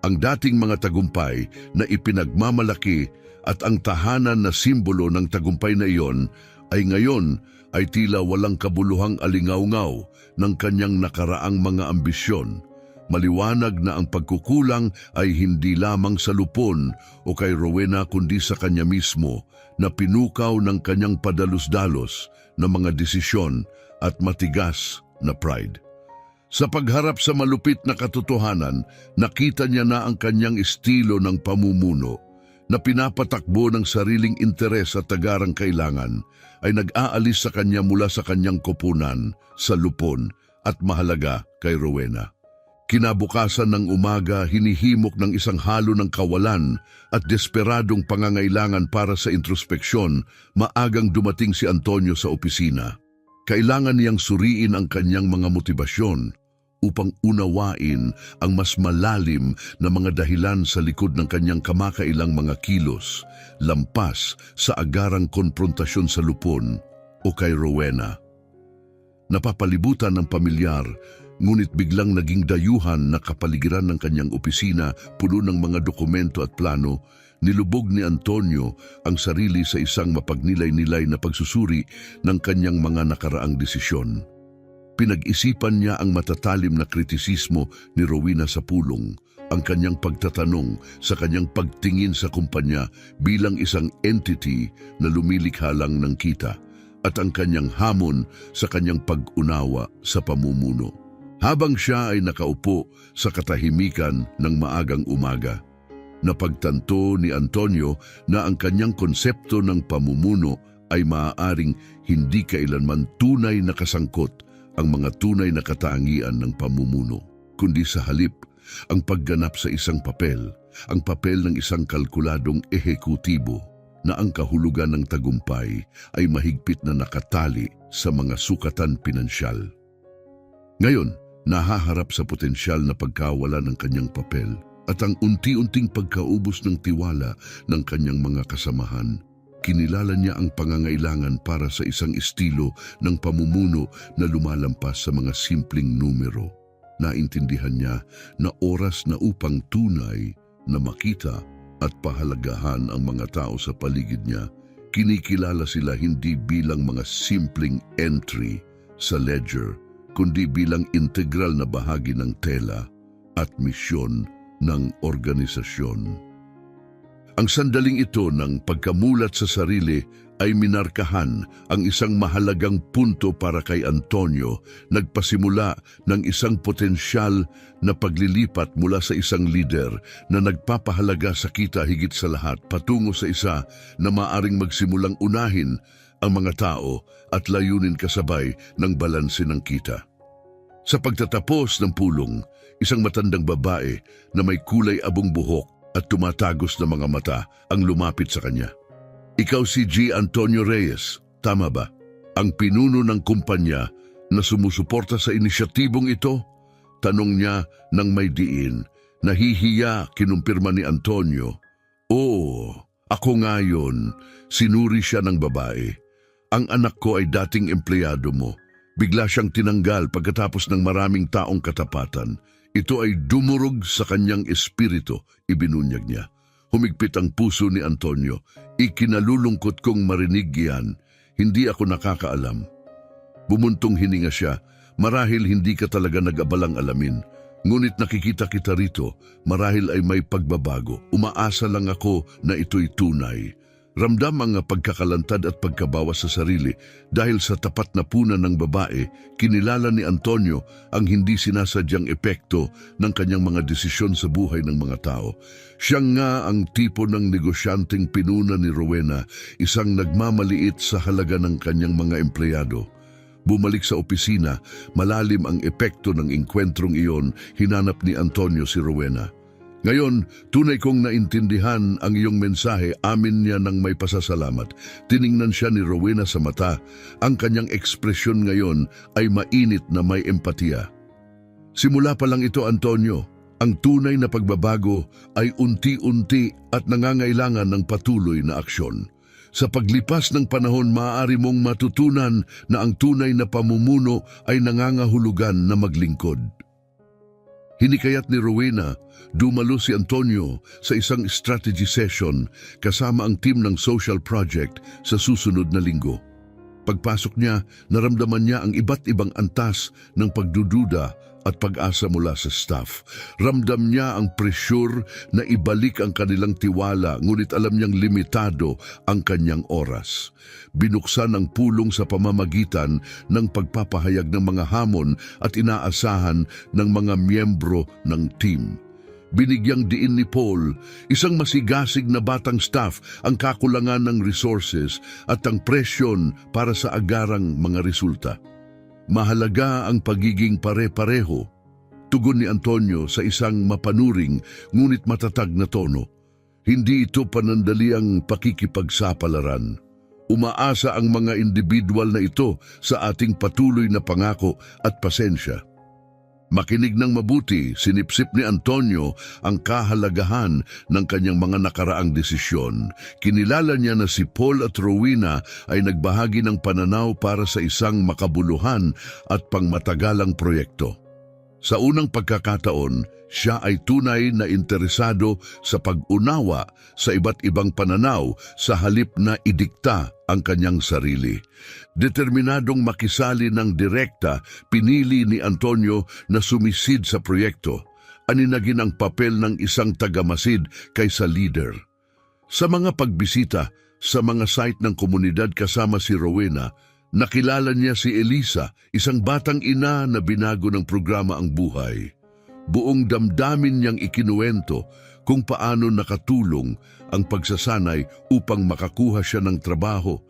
Ang dating mga tagumpay na ipinagmamalaki at ang tahanan na simbolo ng tagumpay na iyon ay ngayon ay tila walang kabuluhang alingaw-ngaw ng kanyang nakaraang mga ambisyon. Maliwanag na ang pagkukulang ay hindi lamang sa Lupon o kay Rowena kundi sa kanya mismo na pinukaw ng kanyang padalos-dalos na mga desisyon at matigas na pride. Sa pagharap sa malupit na katotohanan, nakita niya na ang kanyang estilo ng pamumuno na pinapatakbo ng sariling interes at tagarang kailangan ay nag-aalis sa kanya mula sa kanyang koponan, sa Lupon at mahalaga kay Rowena. Kinabukasan ng umaga, hinihimok ng isang halo ng kawalan at desperadong pangangailangan para sa introspeksyon, maagang dumating si Antonio sa opisina. Kailangan niyang suriin ang kanyang mga motibasyon upang unawain ang mas malalim na mga dahilan sa likod ng kanyang kamakailang mga kilos, lampas sa agarang konfrontasyon sa Lupon o kay Rowena. Napapalibutan ng pamilyar, ngunit biglang naging dayuhan na kapaligiran ng kanyang opisina, puno ng mga dokumento at plano. Nilubog ni Antonio ang sarili sa isang mapagnilay-nilay na pagsusuri ng kanyang mga nakaraang desisyon. Pinag-isipan niya ang matatalim na kritisismo ni Rowena sa pulong, ang kanyang pagtatanong sa kanyang pagtingin sa kumpanya bilang isang entity na lumilikha lang ng kita, at ang kanyang hamon sa kanyang pag-unawa sa pamumuno. Habang siya ay nakaupo sa katahimikan ng maagang umaga, napagtanto ni Antonio na ang kanyang konsepto ng pamumuno ay maaaring hindi kailanman tunay na kasangkot ang mga tunay na katangian ng pamumuno, kundi sa halip ang pagganap sa isang papel, ang papel ng isang kalkuladong ehekutibo na ang kahulugan ng tagumpay ay mahigpit na nakatali sa mga sukatan pinansyal. Ngayon, nahaharap sa potensyal na pagkawala ng kanyang papel, at ang unti-unting pagkaubos ng tiwala ng kanyang mga kasamahan. Kinilala niya ang pangangailangan para sa isang estilo ng pamumuno na lumalampas sa mga simpleng numero. Naintindihan niya na oras na upang tunay na makita at pahalagahan ang mga tao sa paligid niya. Kinikilala sila hindi bilang mga simpleng entry sa ledger, kundi bilang integral na bahagi ng tela at misyon ng organisasyon. Ang sandaling ito ng pagkamulat sa sarili ay minarkahan ang isang mahalagang punto para kay Antonio, nagpasimula ng isang potensyal na paglilipat mula sa isang leader na nagpapahalaga sa kita higit sa lahat patungo sa isa na maaring magsimulang unahin ang mga tao at layunin kasabay ng balanse ng kita. Sa pagtatapos ng pulong, isang matandang babae na may kulay abong buhok at tumatagos na mga mata ang lumapit sa kanya. Ikaw si G. Antonio Reyes, tama ba? Ang pinuno ng kumpanya na sumusuporta sa inisyatibong ito? Tanong niya nang may diin. Nahihiya, kinumpirma ni Antonio. Oo, ako nga yun. Sinuri siya ng babae. Ang anak ko ay dating empleyado mo. Bigla siyang tinanggal pagkatapos ng maraming taong katapatan. Ito ay dumurog sa kanyang espiritu, ibinunyag niya. Humigpit ang puso ni Antonio. Ikinalulungkot kong marinig yan. Hindi ako nakakaalam. Bumuntong hininga siya. Marahil hindi ka talaga nag-abalang alamin. Ngunit nakikita kita rito. Marahil ay may pagbabago. Umaasa lang ako na ito'y tunay. Ramdam ang pagkakalantad at pagkabawas sa sarili dahil sa tapat na puna ng babae, kinilala ni Antonio ang hindi sinasadyang epekto ng kanyang mga desisyon sa buhay ng mga tao. Siya nga ang tipo ng negosyanteng pinuna ni Rowena, isang nagmamaliit sa halaga ng kanyang mga empleyado. Bumalik sa opisina, malalim ang epekto ng engkwentrong iyon, hinanap ni Antonio si Rowena. Ngayon, tunay kong naintindihan ang iyong mensahe, amin niya ng may pasasalamat. Tiningnan siya ni Rowena sa mata. Ang kanyang ekspresyon ngayon ay mainit na may empatiya. Simula pa lang ito, Antonio. Ang tunay na pagbabago ay unti-unti at nangangailangan ng patuloy na aksyon. Sa paglipas ng panahon, maaari mong matutunan na ang tunay na pamumuno ay nangangahulugan na maglingkod. Hinikayat ni Rowena, dumalo si Antonio sa isang strategy session kasama ang team ng social project sa susunod na linggo. Pagpasok niya, naramdaman niya ang iba't ibang antas ng pagdududa at pag-asa mula sa staff. Ramdam niya ang presyur na ibalik ang kanilang tiwala, ngunit alam niyang limitado ang kanyang oras. Binuksan ang pulong sa pamamagitan ng pagpapahayag ng mga hamon at inaasahan ng mga miyembro ng team. Binigyang diin ni Paul, isang masigasig na batang staff, ang kakulangan ng resources at ang presyon para sa agarang mga resulta. Mahalaga ang pagiging pare-pareho, tugon ni Antonio sa isang mapanuring ngunit matatag na tono. Hindi ito panandaliang pakikipagsapalaran. Umaasa ang mga individual na ito sa ating patuloy na pangako at pasensya. Makinig ng mabuti, sinipsip ni Antonio ang kahalagahan ng kanyang mga nakaraang desisyon. Kinilala niya na si Paul at Rowena ay nagbahagi ng pananaw para sa isang makabuluhan at pangmatagalang proyekto. Sa unang pagkakataon, siya ay tunay na interesado sa pag-unawa sa iba't ibang pananaw sa halip na idikta ang kanyang sarili. Determinadong makisali ng direkta, pinili ni Antonio na sumisid sa proyekto. Aninagin ang papel ng isang tagamasid kaysa leader. Sa mga pagbisita sa mga site ng komunidad kasama si Rowena, nakilala niya si Elisa, isang batang ina na binago ng programa ang buhay. Buong damdamin niyang ikinuwento kung paano nakatulong ang pagsasanay upang makakuha siya ng trabaho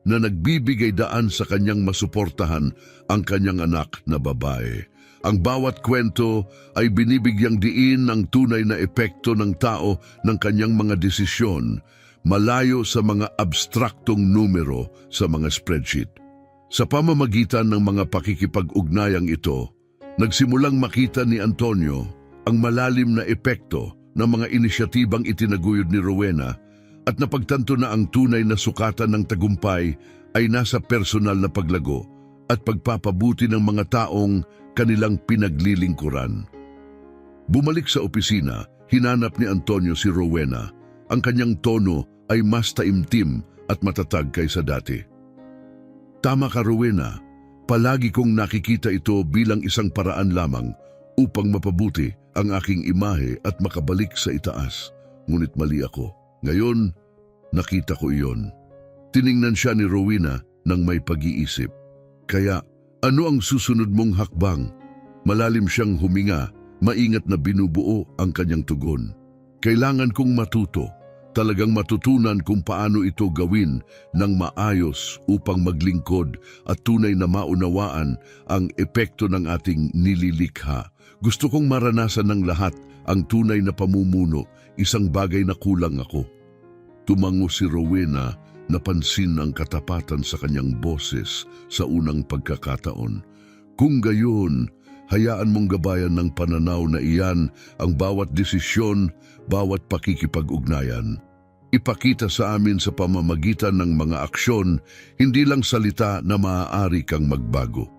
na nagbibigay daan sa kanyang masuportahan ang kanyang anak na babae. Ang bawat kwento ay binibigyang diin ng tunay na epekto ng tao ng kanyang mga desisyon, malayo sa mga abstraktong numero sa mga spreadsheet. Sa pamamagitan ng mga pakikipag-ugnayang ito, nagsimulang makita ni Antonio ang malalim na epekto ng mga inisyatibang itinaguyod ni Rowena at napagtanto na ang tunay na sukatan ng tagumpay ay nasa personal na paglago at pagpapabuti ng mga taong kanilang pinaglilingkuran. Bumalik sa opisina, hinanap ni Antonio si Rowena. Ang kanyang tono ay mas taimtim at matatag kaysa dati. Tama ka, Rowena. Palagi kong nakikita ito bilang isang paraan lamang upang mapabuti ang aking imahe at makabalik sa itaas. Ngunit mali ako. Ngayon, nakita ko iyon. Tiningnan siya ni Rowena ng may pag-iisip. Kaya, ano ang susunod mong hakbang? Malalim siyang huminga, maingat na binubuo ang kanyang tugon. Kailangan kong matuto, talagang matutunan kung paano ito gawin ng maayos upang maglingkod at tunay na maunawaan ang epekto ng ating nililikha. Gusto kong maranasan ng lahat ang tunay na pamumuno, isang bagay na kulang ako. Tumango si Rowena, napansin ang katapatan sa kanyang boses sa unang pagkakataon. Kung gayon, hayaan mong gabayan ng pananaw na iyan ang bawat desisyon, bawat pakikipag-ugnayan. Ipakita sa amin sa pamamagitan ng mga aksyon, hindi lang salita na maaari kang magbago.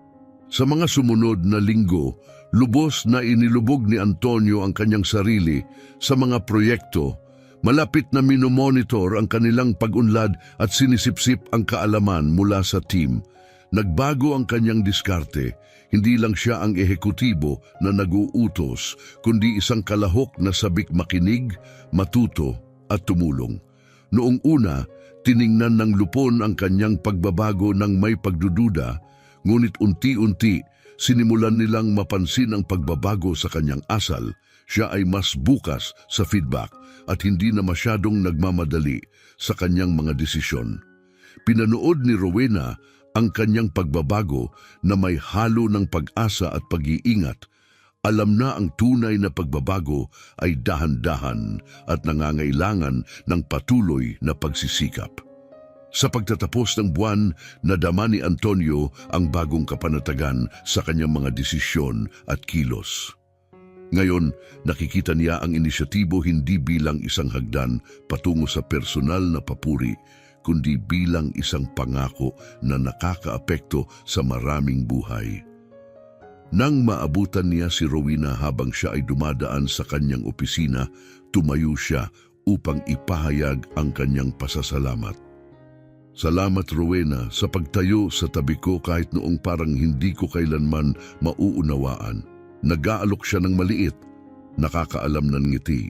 Sa mga sumunod na linggo, lubos na inilubog ni Antonio ang kanyang sarili sa mga proyekto. Malapit na minomonitor ang kanilang pag-unlad at sinisipsip ang kaalaman mula sa team. Nagbago ang kanyang diskarte. Hindi lang siya ang ehekutibo na nag-uutos, kundi isang kalahok na sabik makinig, matuto at tumulong. Noong una, tiningnan ng lupon ang kanyang pagbabago ng may pagdududa, ngunit unti-unti sinimulan nilang mapansin ang pagbabago sa kanyang asal. Siya ay mas bukas sa feedback at hindi na masyadong nagmamadali sa kanyang mga desisyon. Pinanood ni Rowena ang kanyang pagbabago na may halo ng pag-asa at pag-iingat. Alam na ang tunay na pagbabago ay dahan-dahan at nangangailangan ng patuloy na pagsisikap. Sa pagtatapos ng buwan, nadama ni Antonio ang bagong kapanatagan sa kanyang mga desisyon at kilos. Ngayon, nakikita niya ang inisyatibo hindi bilang isang hagdan patungo sa personal na papuri, kundi bilang isang pangako na nakakaapekto sa maraming buhay. Nang maabutan niya si Rowena habang siya ay dumadaan sa kanyang opisina, tumayo siya upang ipahayag ang kanyang pasasalamat. Salamat, Rowena, sa pagtayo sa tabi ko kahit noong parang hindi ko kailanman mauunawaan. Nag-aalok siya ng maliit, nakakaalam ng ngiti.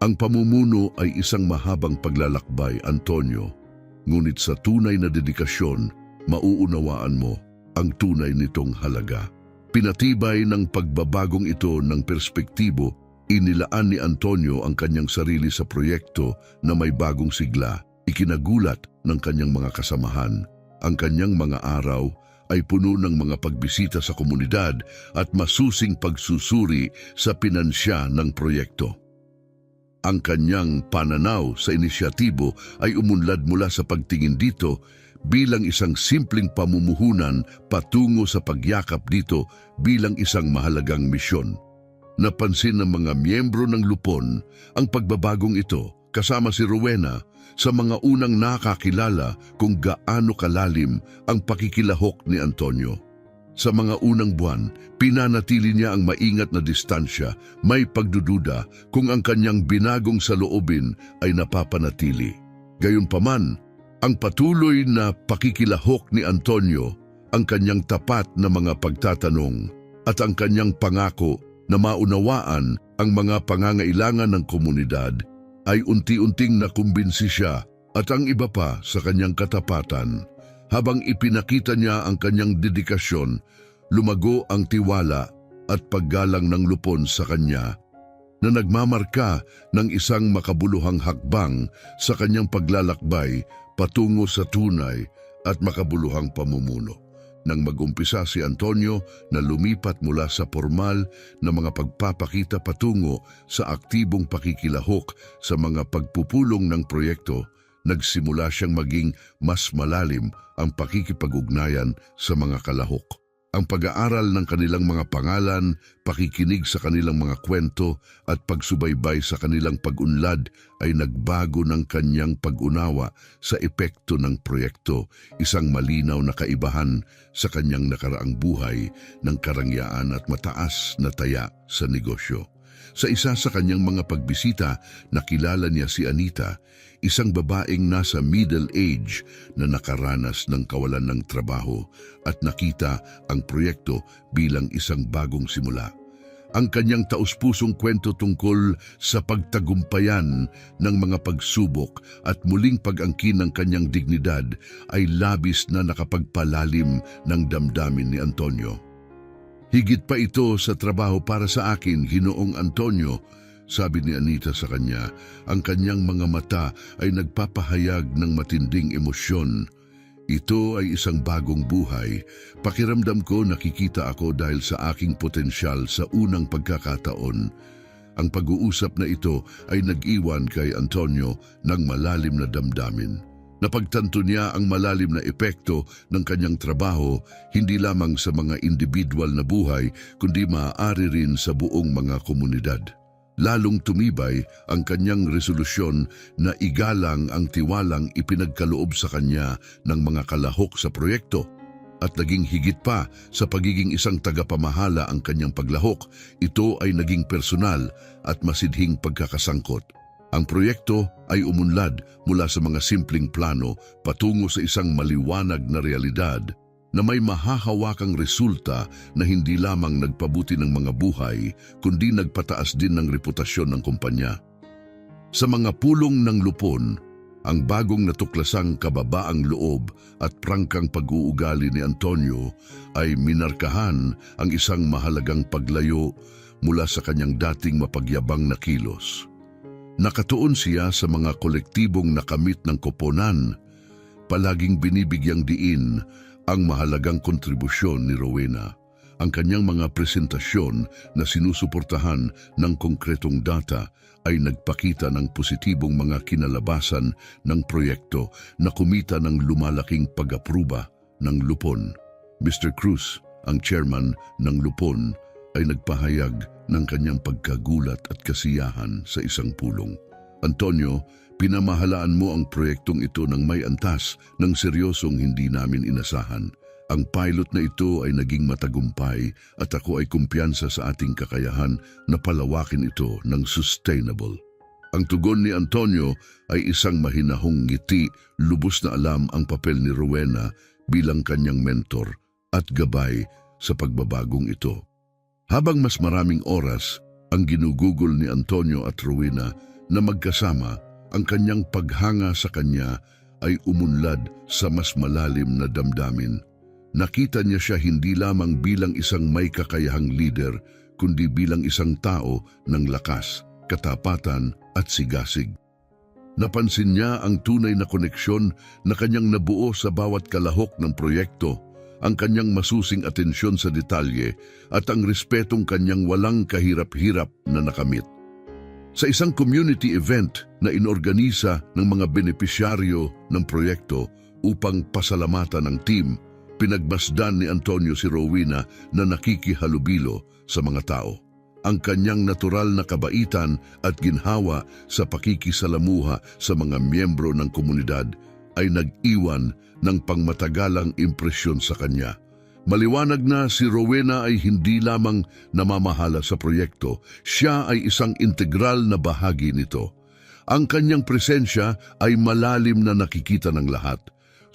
Ang pamumuno ay isang mahabang paglalakbay, Antonio. Ngunit sa tunay na dedikasyon, mauunawaan mo ang tunay nitong halaga. Pinatibay ng pagbabagong ito ng perspektibo, inilaan ni Antonio ang kanyang sarili sa proyekto na may bagong sigla. Ikinagulat ng kanyang mga kasamahan. Ang kanyang mga araw ay puno ng mga pagbisita sa komunidad at masusing pagsusuri sa pinansya ng proyekto. Ang kanyang pananaw sa inisyatibo ay umunlad mula sa pagtingin dito bilang isang simpleng pamumuhunan patungo sa pagyakap dito bilang isang mahalagang misyon. Napansin ng mga miyembro ng lupon ang pagbabagong ito kasama si Rowena sa mga unang nakakilala kung gaano kalalim ang pakikilahok ni Antonio. Sa mga unang buwan, pinanatili niya ang maingat na distansya, may pagdududa kung ang kanyang binagong saloobin ay napapanatili. Gayunpaman, ang patuloy na pakikilahok ni Antonio, ang kanyang tapat na mga pagtatanong at ang kanyang pangako na maunawaan ang mga pangangailangan ng komunidad ay unti-unting nakumbinsi siya at ang iba pa sa kanyang katapatan. Habang ipinakita niya ang kanyang dedikasyon, lumago ang tiwala at paggalang ng lupon sa kanya na nagmamarka ng isang makabuluhang hakbang sa kanyang paglalakbay patungo sa tunay at makabuluhang pamumuno. Nang mag-umpisa si Antonio na lumipat mula sa formal na mga pagpapakita patungo sa aktibong pakikilahok sa mga pagpupulong ng proyekto, nagsimula siyang maging mas malalim ang pakikipag-ugnayan sa mga kalahok. Ang pag-aaral ng kanilang mga pangalan, pakikinig sa kanilang mga kwento at pagsubaybay sa kanilang pag-unlad ay nagbago ng kanyang pag-unawa sa epekto ng proyekto, isang malinaw na kaibahan sa kanyang nakaraang buhay ng karangyaan at mataas na taya sa negosyo. Sa isa sa kanyang mga pagbisita, nakilala niya si Anita, isang babaeng nasa middle age na nakaranas ng kawalan ng trabaho at nakita ang proyekto bilang isang bagong simula. Ang kanyang taus-pusong kwento tungkol sa pagtagumpayan ng mga pagsubok at muling pag-angkin ng kanyang dignidad ay labis na nakapagpalalim ng damdamin ni Antonio. Higit pa ito sa trabaho para sa akin, Ginoong Antonio, sabi ni Anita sa kanya. Ang kanyang mga mata ay nagpapahayag ng matinding emosyon. Ito ay isang bagong buhay. Pakiramdam ko nakikita ako dahil sa aking potensyal sa unang pagkakataon. Ang pag-uusap na ito ay nag-iwan kay Antonio ng malalim na damdamin. Napagtanto niya ang malalim na epekto ng kanyang trabaho hindi lamang sa mga individual na buhay kundi maaari rin sa buong mga komunidad. Lalong tumibay ang kanyang resolusyon na igalang ang tiwalang ipinagkaloob sa kanya ng mga kalahok sa proyekto. At naging higit pa sa pagiging isang tagapamahala ang kanyang paglahok, ito ay naging personal at masidhing pagkakasangkot. Ang proyekto ay umunlad mula sa mga simpleng plano patungo sa isang maliwanag na realidad na may mahahawakang resulta na hindi lamang nagpabuti ng mga buhay kundi nagpataas din ng reputasyon ng kumpanya. Sa mga pulong ng lupon, ang bagong natuklasang kababaang loob at prangkang pag-uugali ni Antonio ay minarkahan ang isang mahalagang paglayo mula sa kanyang dating mapagyabang na kilos. Nakatuon siya sa mga kolektibong nakamit ng koponan, palaging binibigyang diin ang mahalagang kontribusyon ni Rowena. Ang kanyang mga presentasyon na sinusuportahan ng konkretong data ay nagpakita ng positibong mga kinalabasan ng proyekto na kumita ng lumalaking pag-apruba ng lupon. Mr. Cruz, ang chairman ng lupon, ay nagpahayag ng kanyang pagkagulat at kasiyahan sa isang pulong. Antonio, pinamahalaan mo ang proyektong ito ng may antas ng seryosong hindi namin inasahan. Ang pilot na ito ay naging matagumpay at ako ay kumpiyansa sa ating kakayahan na palawakin ito ng sustainable. Ang tugon ni Antonio ay isang mahinahong ngiti, lubos na alam ang papel ni Rowena bilang kanyang mentor at gabay sa pagbabagong ito. Habang mas maraming oras ang ginugugol ni Antonio at Rowena na magkasama, ang kanyang paghanga sa kanya ay umunlad sa mas malalim na damdamin. Nakita niya siya hindi lamang bilang isang may kakayahang leader, kundi bilang isang tao ng lakas, katapatan at sigasig. Napansin niya ang tunay na koneksyon na kanyang nabuo sa bawat kalahok ng proyekto, ang kanyang masusing atensyon sa detalye at ang respetong kanyang walang kahirap-hirap na nakamit. Sa isang community event na inorganisa ng mga benepisyaryo ng proyekto upang pasalamatan ng team, pinagmasdan ni Antonio si Rowena na nakikihalubilo sa mga tao. Ang kanyang natural na kabaitan at ginhawa sa pakikisalamuha sa mga miyembro ng komunidad ay nag-iwan ng pangmatagalang impresyon sa kanya. Maliwanag na si Rowena ay hindi lamang namamahala sa proyekto, siya ay isang integral na bahagi nito. Ang kanyang presensya ay malalim na nakikita ng lahat,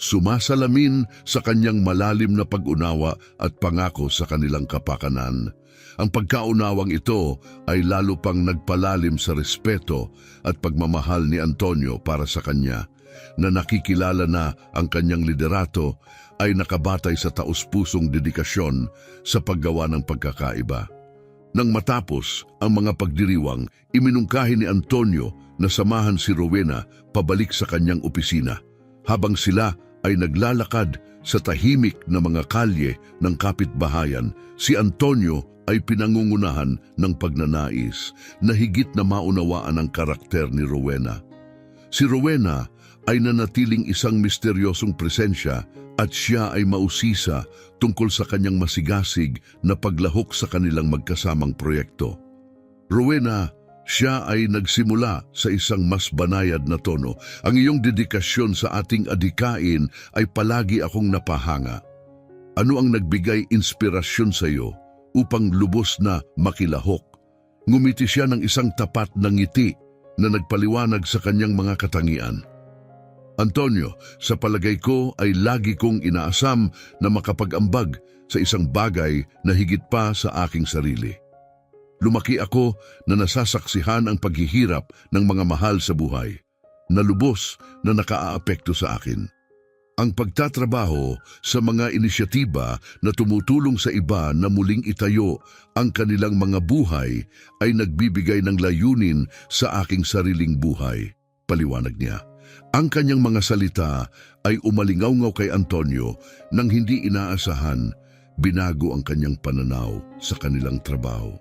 sumasalamin sa kanyang malalim na pag-unawa at pangako sa kanilang kapakanan. Ang pagkaunawang ito ay lalo pang nagpalalim sa respeto at pagmamahal ni Antonio para sa kanya, na nakikilala na ang kanyang liderato ay nakabatay sa taus-pusong dedikasyon sa paggawa ng pagkakaiba. Nang matapos ang mga pagdiriwang, iminungkahi ni Antonio na samahan si Rowena pabalik sa kanyang opisina. Habang sila ay naglalakad sa tahimik na mga kalye ng kapitbahayan, si Antonio ay pinangungunahan ng pagnanais na higit na maunawaan ang karakter ni Rowena. Si Rowena ay nanatiling isang misteryosong presensya at siya ay mausisa tungkol sa kanyang masigasig na paglahok sa kanilang magkasamang proyekto. Rowena, siya ay nagsimula sa isang mas banayad na tono. Ang iyong dedikasyon sa ating adikain ay palagi akong napahanga. Ano ang nagbigay inspirasyon sa iyo upang lubos na makilahok? Ngumiti siya ng isang tapat na ngiti na nagpaliwanag sa kanyang mga katangian. Antonio, sa palagay ko ay lagi kong inaasam na makapag-ambag sa isang bagay na higit pa sa aking sarili. Lumaki ako na nasasaksihan ang paghihirap ng mga mahal sa buhay, na lubos na nakaaapekto sa akin. Ang pagtatrabaho sa mga inisyatiba na tumutulong sa iba na muling itayo ang kanilang mga buhay ay nagbibigay ng layunin sa aking sariling buhay, paliwanag niya. Ang kanyang mga salita ay umalingaw-ngaw kay Antonio nang hindi inaasahan, binago ang kanyang pananaw sa kanilang trabaho.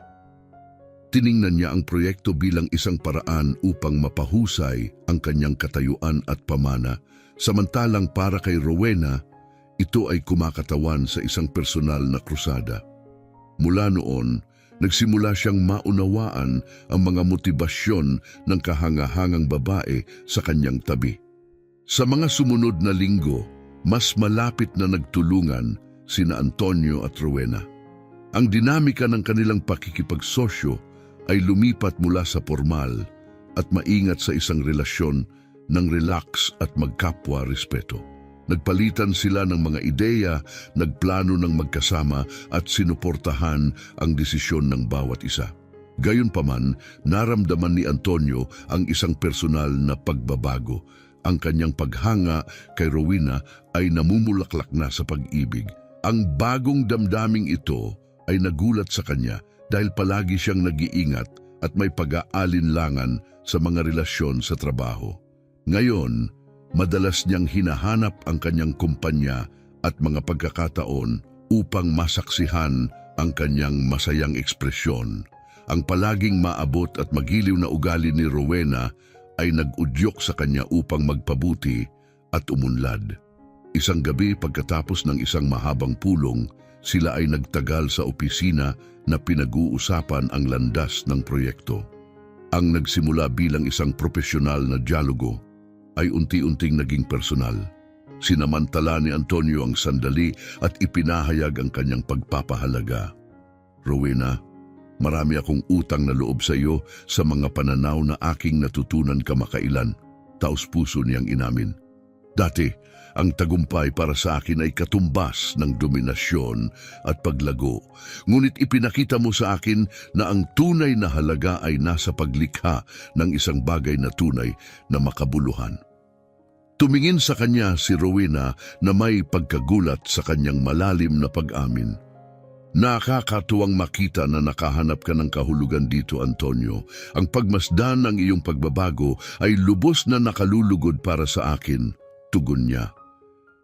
Tiningnan niya ang proyekto bilang isang paraan upang mapahusay ang kanyang katayuan at pamana, samantalang para kay Rowena, ito ay kumakatawan sa isang personal na krusada. Mula noon, nagsimula siyang maunawaan ang mga motibasyon ng kahangahangang babae sa kanyang tabi. Sa mga sumunod na linggo, mas malapit na nagtulungan sina Antonio at Rowena. Ang dinamika ng kanilang pakikipagsosyo ay lumipat mula sa formal at maingat sa isang relasyon ng relax at magkapwa-respeto. Nagpalitan sila ng mga ideya, nagplano ng magkasama at sinuportahan ang desisyon ng bawat isa. Gayunpaman, naramdaman ni Antonio ang isang personal na pagbabago. Ang kanyang paghanga kay Rowena ay namumulaklak na sa pag-ibig. Ang bagong damdaming ito ay nagulat sa kanya dahil palagi siyang nag-iingat at may pag-aalinlangan sa mga relasyon sa trabaho. Ngayon, madalas niyang hinahanap ang kanyang kumpanya at mga pagkakataon upang masaksihan ang kanyang masayang ekspresyon. Ang palaging maabot at magiliw na ugali ni Rowena ay nag-udyok sa kanya upang magpabuti at umunlad. Isang gabi pagkatapos ng isang mahabang pulong, sila ay nagtagal sa opisina na pinag-uusapan ang landas ng proyekto. Ang nagsimula bilang isang profesional na dialogo ay unti-unting naging personal. Sinamantala ni Antonio ang sandali at ipinahayag ang kanyang pagpapahalaga. Rowena, marami akong utang na loob sa iyo sa mga pananaw na aking natutunan kamakailan. Taos-puso niyang inamin. Dati, ang tagumpay para sa akin ay katumbas ng dominasyon at paglago. Ngunit ipinakita mo sa akin na ang tunay na halaga ay nasa paglikha ng isang bagay na tunay na makabuluhan. Tumingin sa kanya si Rowena na may pagkagulat sa kanyang malalim na pag-amin. Nakakatuwang makita na nakahanap ka ng kahulugan dito, Antonio. Ang pagmasdan ng iyong pagbabago ay lubos na nakalulugod para sa akin, tugon niya.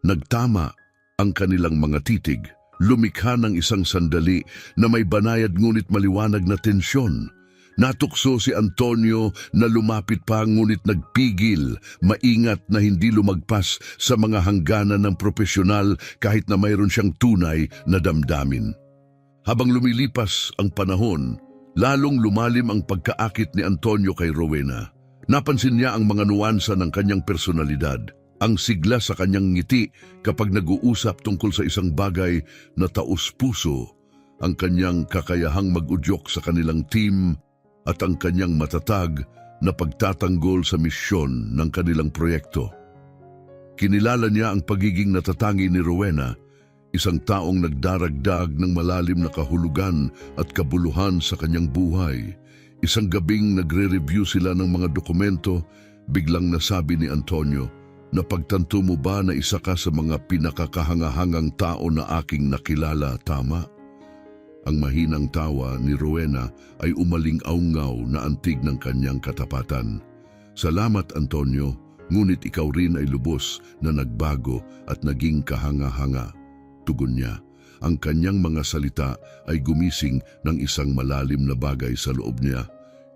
Nagtama ang kanilang mga titig, lumikha ng isang sandali na may banayad ngunit maliwanag na tensyon. Natukso si Antonio na lumapit pa ngunit nagpigil, maingat na hindi lumagpas sa mga hangganan ng profesional kahit na mayroon siyang tunay na damdamin. Habang lumilipas ang panahon, lalong lumalim ang pagkaakit ni Antonio kay Rowena. Napansin niya ang mga nuwansa ng kanyang personalidad, ang sigla sa kanyang ngiti kapag nag-uusap tungkol sa isang bagay na taos-puso, ang kanyang kakayahang mag-udyok sa kanilang team, at ang kanyang matatag na pagtatanggol sa misyon ng kanilang proyekto. Kinilala niya ang pagiging natatangi ni Rowena, isang taong nagdaragdag ng malalim na kahulugan at kabuluhan sa kanyang buhay. Isang gabing nagre-review sila ng mga dokumento, biglang nasabi ni Antonio, "Napagtanto mo ba na isa ka sa mga pinakakahangahangang tao na aking nakilala, tama?" Ang mahinang tawa ni Rowena ay umaling-aungaw na antig ng kanyang katapatan. "Salamat, Antonio, ngunit ikaw rin ay lubos na nagbago at naging kahanga-hanga," tugon niya. Ang kanyang mga salita ay gumising ng isang malalim na bagay sa loob niya.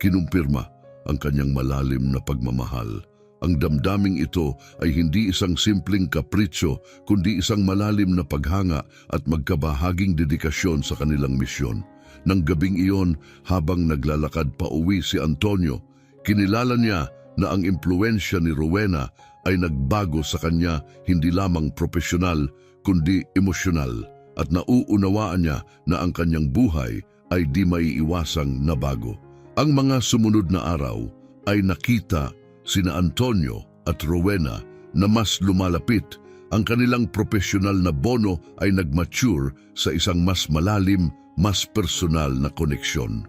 Kinumpirma ang kanyang malalim na pagmamahal Ang damdaming ito ay hindi isang simpleng kapritsyo, kundi isang malalim na paghanga at magkabahaging dedikasyon sa kanilang misyon. Nang gabing iyon, habang naglalakad pa uwi si Antonio, kinilala niya na ang impluwensya ni Rowena ay nagbago sa kanya hindi lamang profesional kundi emosyonal, at nauunawaan niya na ang kanyang buhay ay di maiiwasang nabago. Ang mga sumunod na araw ay nakita sina Antonio at Rowena na mas lumalapit. Ang kanilang profesional na bono ay nagmature sa isang mas malalim, mas personal na koneksyon.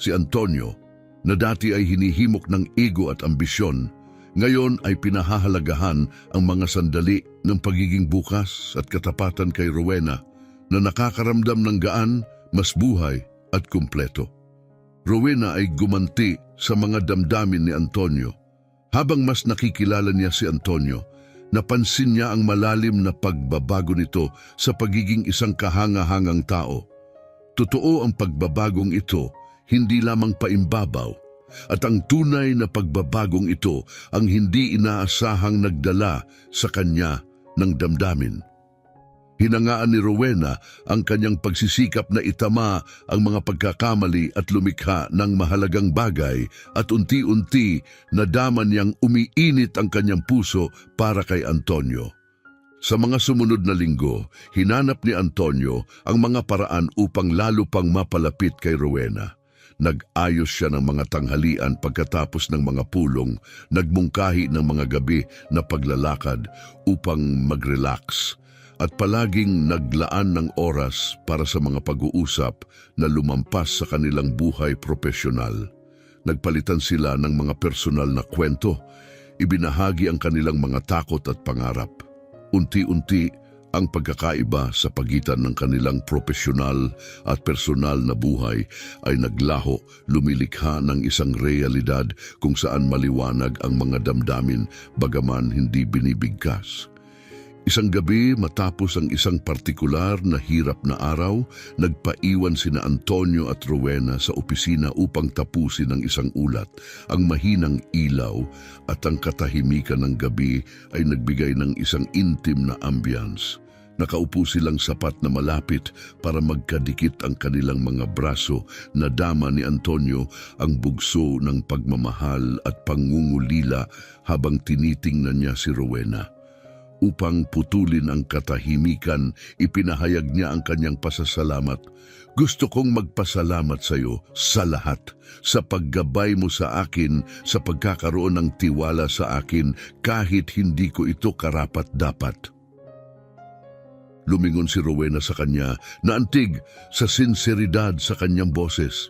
Si Antonio, na dati ay hinihimok ng ego at ambisyon, ngayon ay pinahahalagahan ang mga sandali ng pagiging bukas at katapatan kay Rowena na nakakaramdam ng gaan, mas buhay at kumpleto. Rowena ay gumanti sa mga damdamin ni Antonio. Habang mas nakikilala niya si Antonio, napansin niya ang malalim na pagbabago nito sa pagiging isang kahanga-hangang tao. Totoo ang pagbabagong ito, hindi lamang paimbabaw, at ang tunay na pagbabagong ito ang hindi inaasahang nagdala sa kanya ng damdamin. Hinangaan ni Rowena ang kanyang pagsisikap na itama ang mga pagkakamali at lumikha ng mahalagang bagay, at unti-unti nadaman niyang umiinit ang kanyang puso para kay Antonio. Sa mga sumunod na linggo, hinanap ni Antonio ang mga paraan upang lalo pang mapalapit kay Rowena. Nag-ayos siya ng mga tanghalian pagkatapos ng mga pulong, nagmungkahi ng mga gabi na paglalakad upang mag-relax, at palaging naglaan ng oras para sa mga pag-uusap na lumampas sa kanilang buhay profesional. Nagpalitan sila ng mga personal na kwento, ibinahagi ang kanilang mga takot at pangarap. Unti-unti, ang pagkakaiba sa pagitan ng kanilang profesional at personal na buhay ay naglaho, lumilikha ng isang realidad kung saan maliwanag ang mga damdamin bagaman hindi binibigkas. Isang gabi matapos ang isang partikular na hirap na araw, nagpaiwan sina Antonio at Rowena sa opisina upang tapusin ang isang ulat. Ang mahinang ilaw at ang katahimikan ng gabi ay nagbigay ng isang intim na ambience. Nakaupo silang sapat na malapit para magkadikit ang kanilang mga braso. Nadama ni Antonio ang bugso ng pagmamahal at pangungulila habang tinitingnan niya si Rowena. Upang putulin ang katahimikan, ipinahayag niya ang kanyang pasasalamat. Gusto kong magpasalamat sa iyo sa lahat, sa paggabay mo sa akin, sa pagkakaroon ng tiwala sa akin kahit hindi ko ito karapat-dapat. Lumingon si Rowena sa kanya, naantig sa sinseridad sa kanyang boses.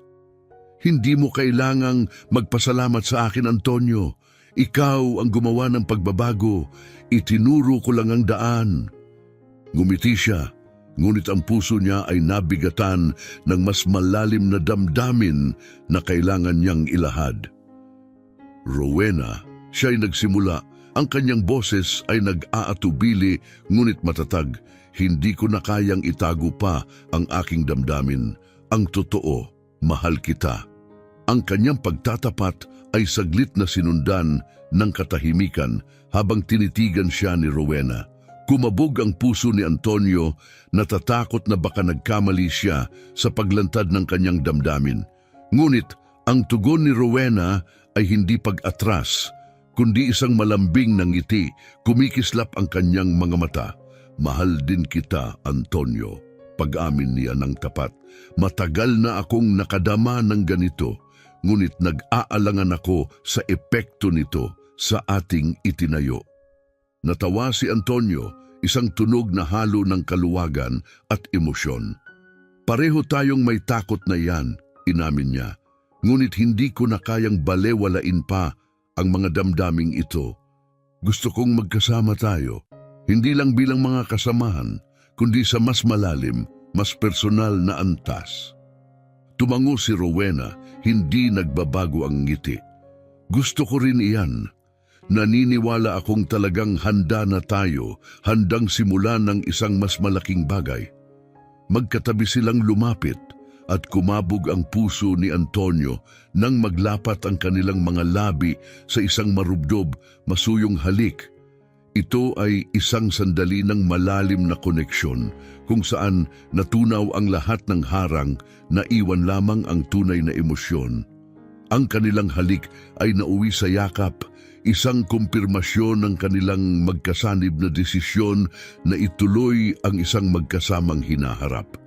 Hindi mo kailangang magpasalamat sa akin, Antonio. Ikaw ang gumawa ng pagbabago. Itinuro ko lang ang daan. Ngumiti siya, ngunit ang puso niya ay nabigatan ng mas malalim na damdamin na kailangan niyang ilahad. Rowena, siya'y nagsimula. Ang kanyang boses ay nag-aatubili ngunit matatag. Hindi ko na kayang itago pa ang aking damdamin. Ang totoo, mahal kita. Ang kanyang pagtatapat ay saglit na sinundan ng katahimikan habang tinitigan siya ni Rowena. Kumabog ang puso ni Antonio, natatakot na baka nagkamali siya sa paglantad ng kanyang damdamin. Ngunit ang tugon ni Rowena ay hindi pag-atras, kundi isang malambing na ngiti. Kumikislap ang kanyang mga mata. Mahal din kita, Antonio. Pag-amin niya ng tapat. Matagal na akong nakadama ng ganito, ngunit nag-aalangan ako sa epekto nito sa ating itinayo. Natawa si Antonio, isang tunog na halo ng kaluwagan at emosyon. Pareho tayong may takot na yan, inamin niya. Ngunit hindi ko na kayang balewalain pa ang mga damdaming ito. Gusto kong magkasama tayo, hindi lang bilang mga kasamahan, kundi sa mas malalim, mas personal na antas. Tumango si Rowena, hindi nagbabago ang ngiti. Gusto ko rin iyan. Naniniwala akong talagang handa na tayo, handang simulan ng isang mas malaking bagay. Magkatabi silang lumapit, at kumabog ang puso ni Antonio nang maglapat ang kanilang mga labi sa isang marubdob, masuyong halik. Ito ay isang sandali ng malalim na koneksyon kung saan natunaw ang lahat ng harang, na iwan lamang ang tunay na emosyon. Ang kanilang halik ay nauwi sa yakap, isang kumpirmasyon ng kanilang magkasanib na desisyon na ituloy ang isang magkasamang hinaharap.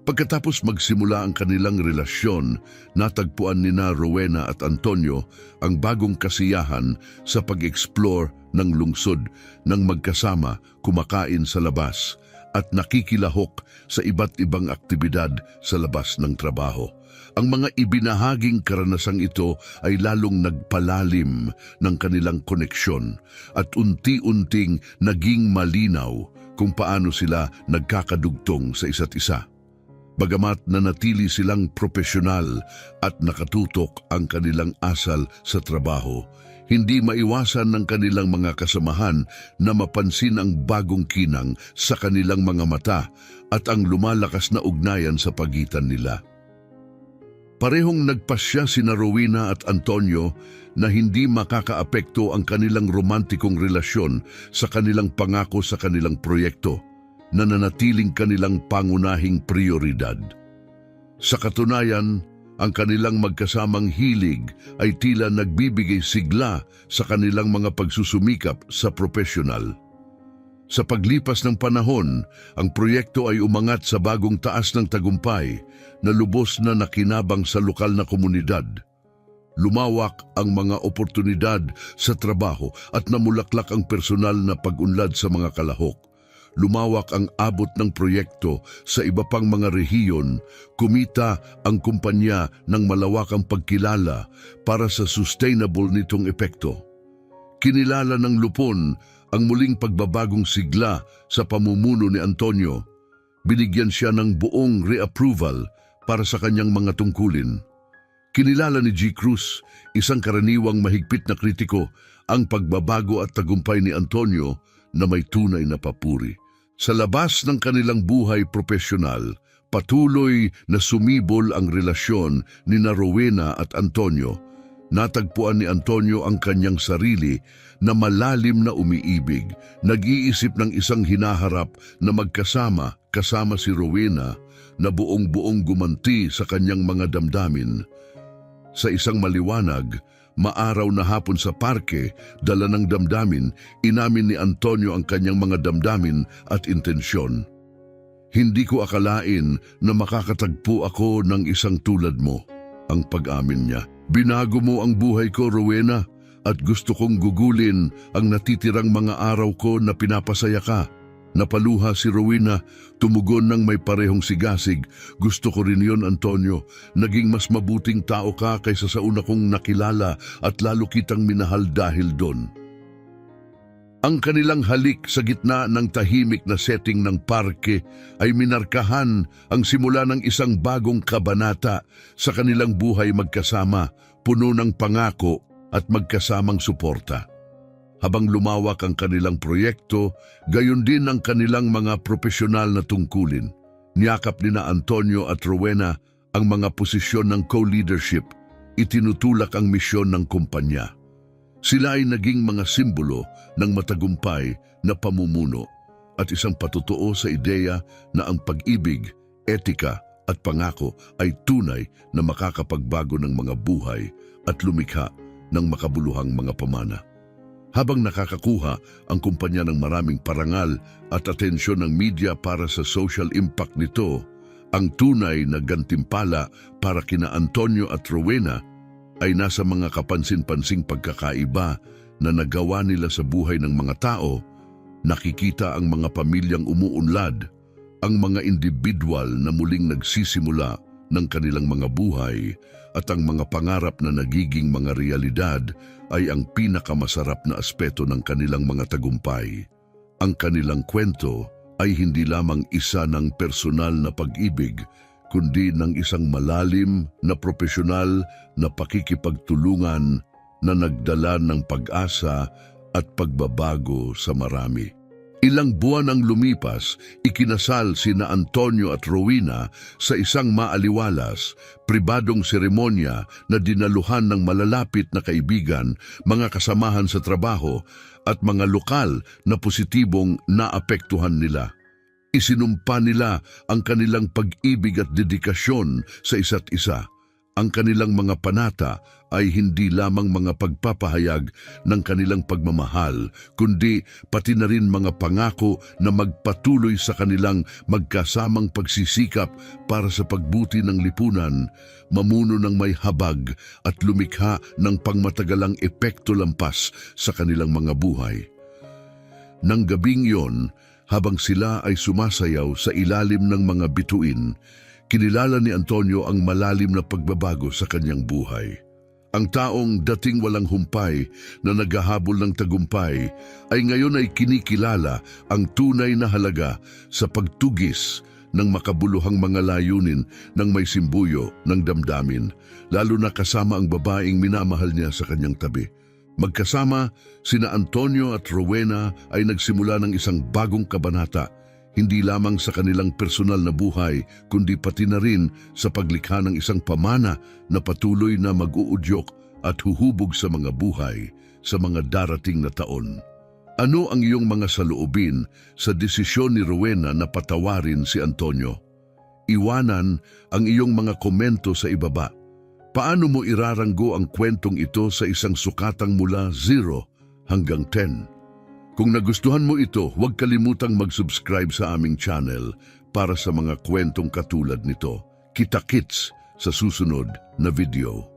Pagkatapos magsimula ang kanilang relasyon, natagpuan nina Rowena at Antonio ang bagong kasiyahan sa pag-explore ng lungsod ng magkasama, kumakain sa labas at nakikilahok sa iba't ibang aktibidad sa labas ng trabaho. Ang mga ibinahaging karanasang ito ay lalong nagpalalim ng kanilang koneksyon at unti-unting naging malinaw kung paano sila nagkakadugtong sa isa't isa. Bagamat nanatili silang propesyonal at nakatutok ang kanilang asal sa trabaho, hindi maiwasan ng kanilang mga kasamahan na mapansin ang bagong kinang sa kanilang mga mata at ang lumalakas na ugnayan sa pagitan nila. Parehong nagpasya sina Rowena at Antonio na hindi makakaapekto ang kanilang romantikong relasyon sa kanilang pangako sa kanilang proyekto, na nanatiling kanilang pangunahing prioridad. Sa katunayan, ang kanilang magkasamang hilig ay tila nagbibigay sigla sa kanilang mga pagsusumikap sa profesional. Sa paglipas ng panahon, ang proyekto ay umangat sa bagong taas ng tagumpay na lubos na nakinabang sa lokal na komunidad. Lumawak ang mga oportunidad sa trabaho at namulaklak ang personal na pag-unlad sa mga kalahok. Lumawak ang abot ng proyekto sa iba pang mga rehiyon, kumita ang kumpanya ng malawakang pagkilala para sa sustainable nitong epekto. Kinilala ng lupon ang muling pagbabagong sigla sa pamumuno ni Antonio. Binigyan siya ng buong reapproval para sa kanyang mga tungkulin. Kinilala ni G. Cruz, isang karaniwang mahigpit na kritiko, ang pagbabago at tagumpay ni Antonio na may tunay na papuri. Sa labas ng kanilang buhay profesional, patuloy na sumibol ang relasyon ni Rowena at Antonio. Natagpuan ni Antonio ang kanyang sarili na malalim na umiibig, nag-iisip ng isang hinaharap na magkasama kasama si Rowena na buong-buong gumanti sa kanyang mga damdamin. Sa isang maliwanag, maaraw na hapon sa parke, dala ng damdamin, inamin ni Antonio ang kanyang mga damdamin at intensyon. Hindi ko akalain na makakatagpo ako ng isang tulad mo, ang pag-amin niya. Binago mo ang buhay ko, Rowena, at gusto kong gugulin ang natitirang mga araw ko na pinapasaya ka. Napaluha si Rowena, tumugon ng may parehong sigasig. Gusto ko rin yon, Antonio. Naging mas mabuting tao ka kaysa sa una kong nakilala at lalo kitang minahal dahil doon. Ang kanilang halik sa gitna ng tahimik na setting ng parke ay minarkahan ang simula ng isang bagong kabanata sa kanilang buhay magkasama, puno ng pangako at magkasamang suporta. Habang lumawak ang kanilang proyekto, gayon din ang kanilang mga profesional na tungkulin. Niyakap nina Antonio at Rowena ang mga posisyon ng co-leadership, itinutulak ang misyon ng kumpanya. Sila ay naging mga simbolo ng matagumpay na pamumuno at isang patutuo sa ideya na ang pag-ibig, etika at pangako ay tunay na makakapagbago ng mga buhay at lumikha ng makabuluhang mga pamana. Habang nakakakuha ang kumpanya ng maraming parangal at atensyon ng media para sa social impact nito, ang tunay na gantimpala para kina Antonio at Rowena ay nasa mga kapansin-pansing pagkakaiba na nagawa nila sa buhay ng mga tao. Nakikita ang mga pamilyang umuunlad, ang mga individual na muling nagsisimula ng kanilang mga buhay, at ang mga pangarap na nagiging mga realidad ay ang pinakamasarap na aspeto ng kanilang mga tagumpay. Ang kanilang kwento ay hindi lamang isa ng personal na pag-ibig, kundi ng isang malalim na profesional na pakikipagtulungan na nagdala ng pag-asa at pagbabago sa marami. Ilang buwan ang lumipas, ikinasal sina Antonio at Rowena sa isang maaliwalas, pribadong seremonya na dinaluhan ng malalapit na kaibigan, mga kasamahan sa trabaho at mga lokal na positibong naapektuhan nila. Isinumpa nila ang kanilang pag-ibig at dedikasyon sa isa't isa. Ang kanilang mga panata ay hindi lamang mga pagpapahayag ng kanilang pagmamahal, kundi pati na rin mga pangako na magpatuloy sa kanilang magkasamang pagsisikap para sa pagbuti ng lipunan, mamuno ng may habag at lumikha ng pangmatagalang epekto lampas sa kanilang mga buhay. Nang gabing yon, habang sila ay sumasayaw sa ilalim ng mga bituin, kinilala ni Antonio ang malalim na pagbabago sa kanyang buhay. Ang taong dating walang humpay na naghahabol ng tagumpay ay ngayon ay kinikilala ang tunay na halaga sa pagtugis ng makabuluhang mga layunin ng may simbuyo ng damdamin, lalo na kasama ang babaeng minamahal niya sa kanyang tabi. Magkasama, sina Antonio at Rowena ay nagsimula ng isang bagong kabanata, hindi lamang sa kanilang personal na buhay, kundi pati na rin sa paglikha ng isang pamana na patuloy na mag-uudyok at huhubog sa mga buhay sa mga darating na taon. Ano ang iyong mga saloobin sa desisyon ni Rowena na patawarin si Antonio? Iwanan ang iyong mga komento sa ibaba. Paano mo iraranggo ang kwentong ito sa isang sukatang mula 0 hanggang 10? Kung nagustuhan mo ito, huwag kalimutang mag-subscribe sa aming channel para sa mga kwentong katulad nito. Kita-kits sa susunod na video.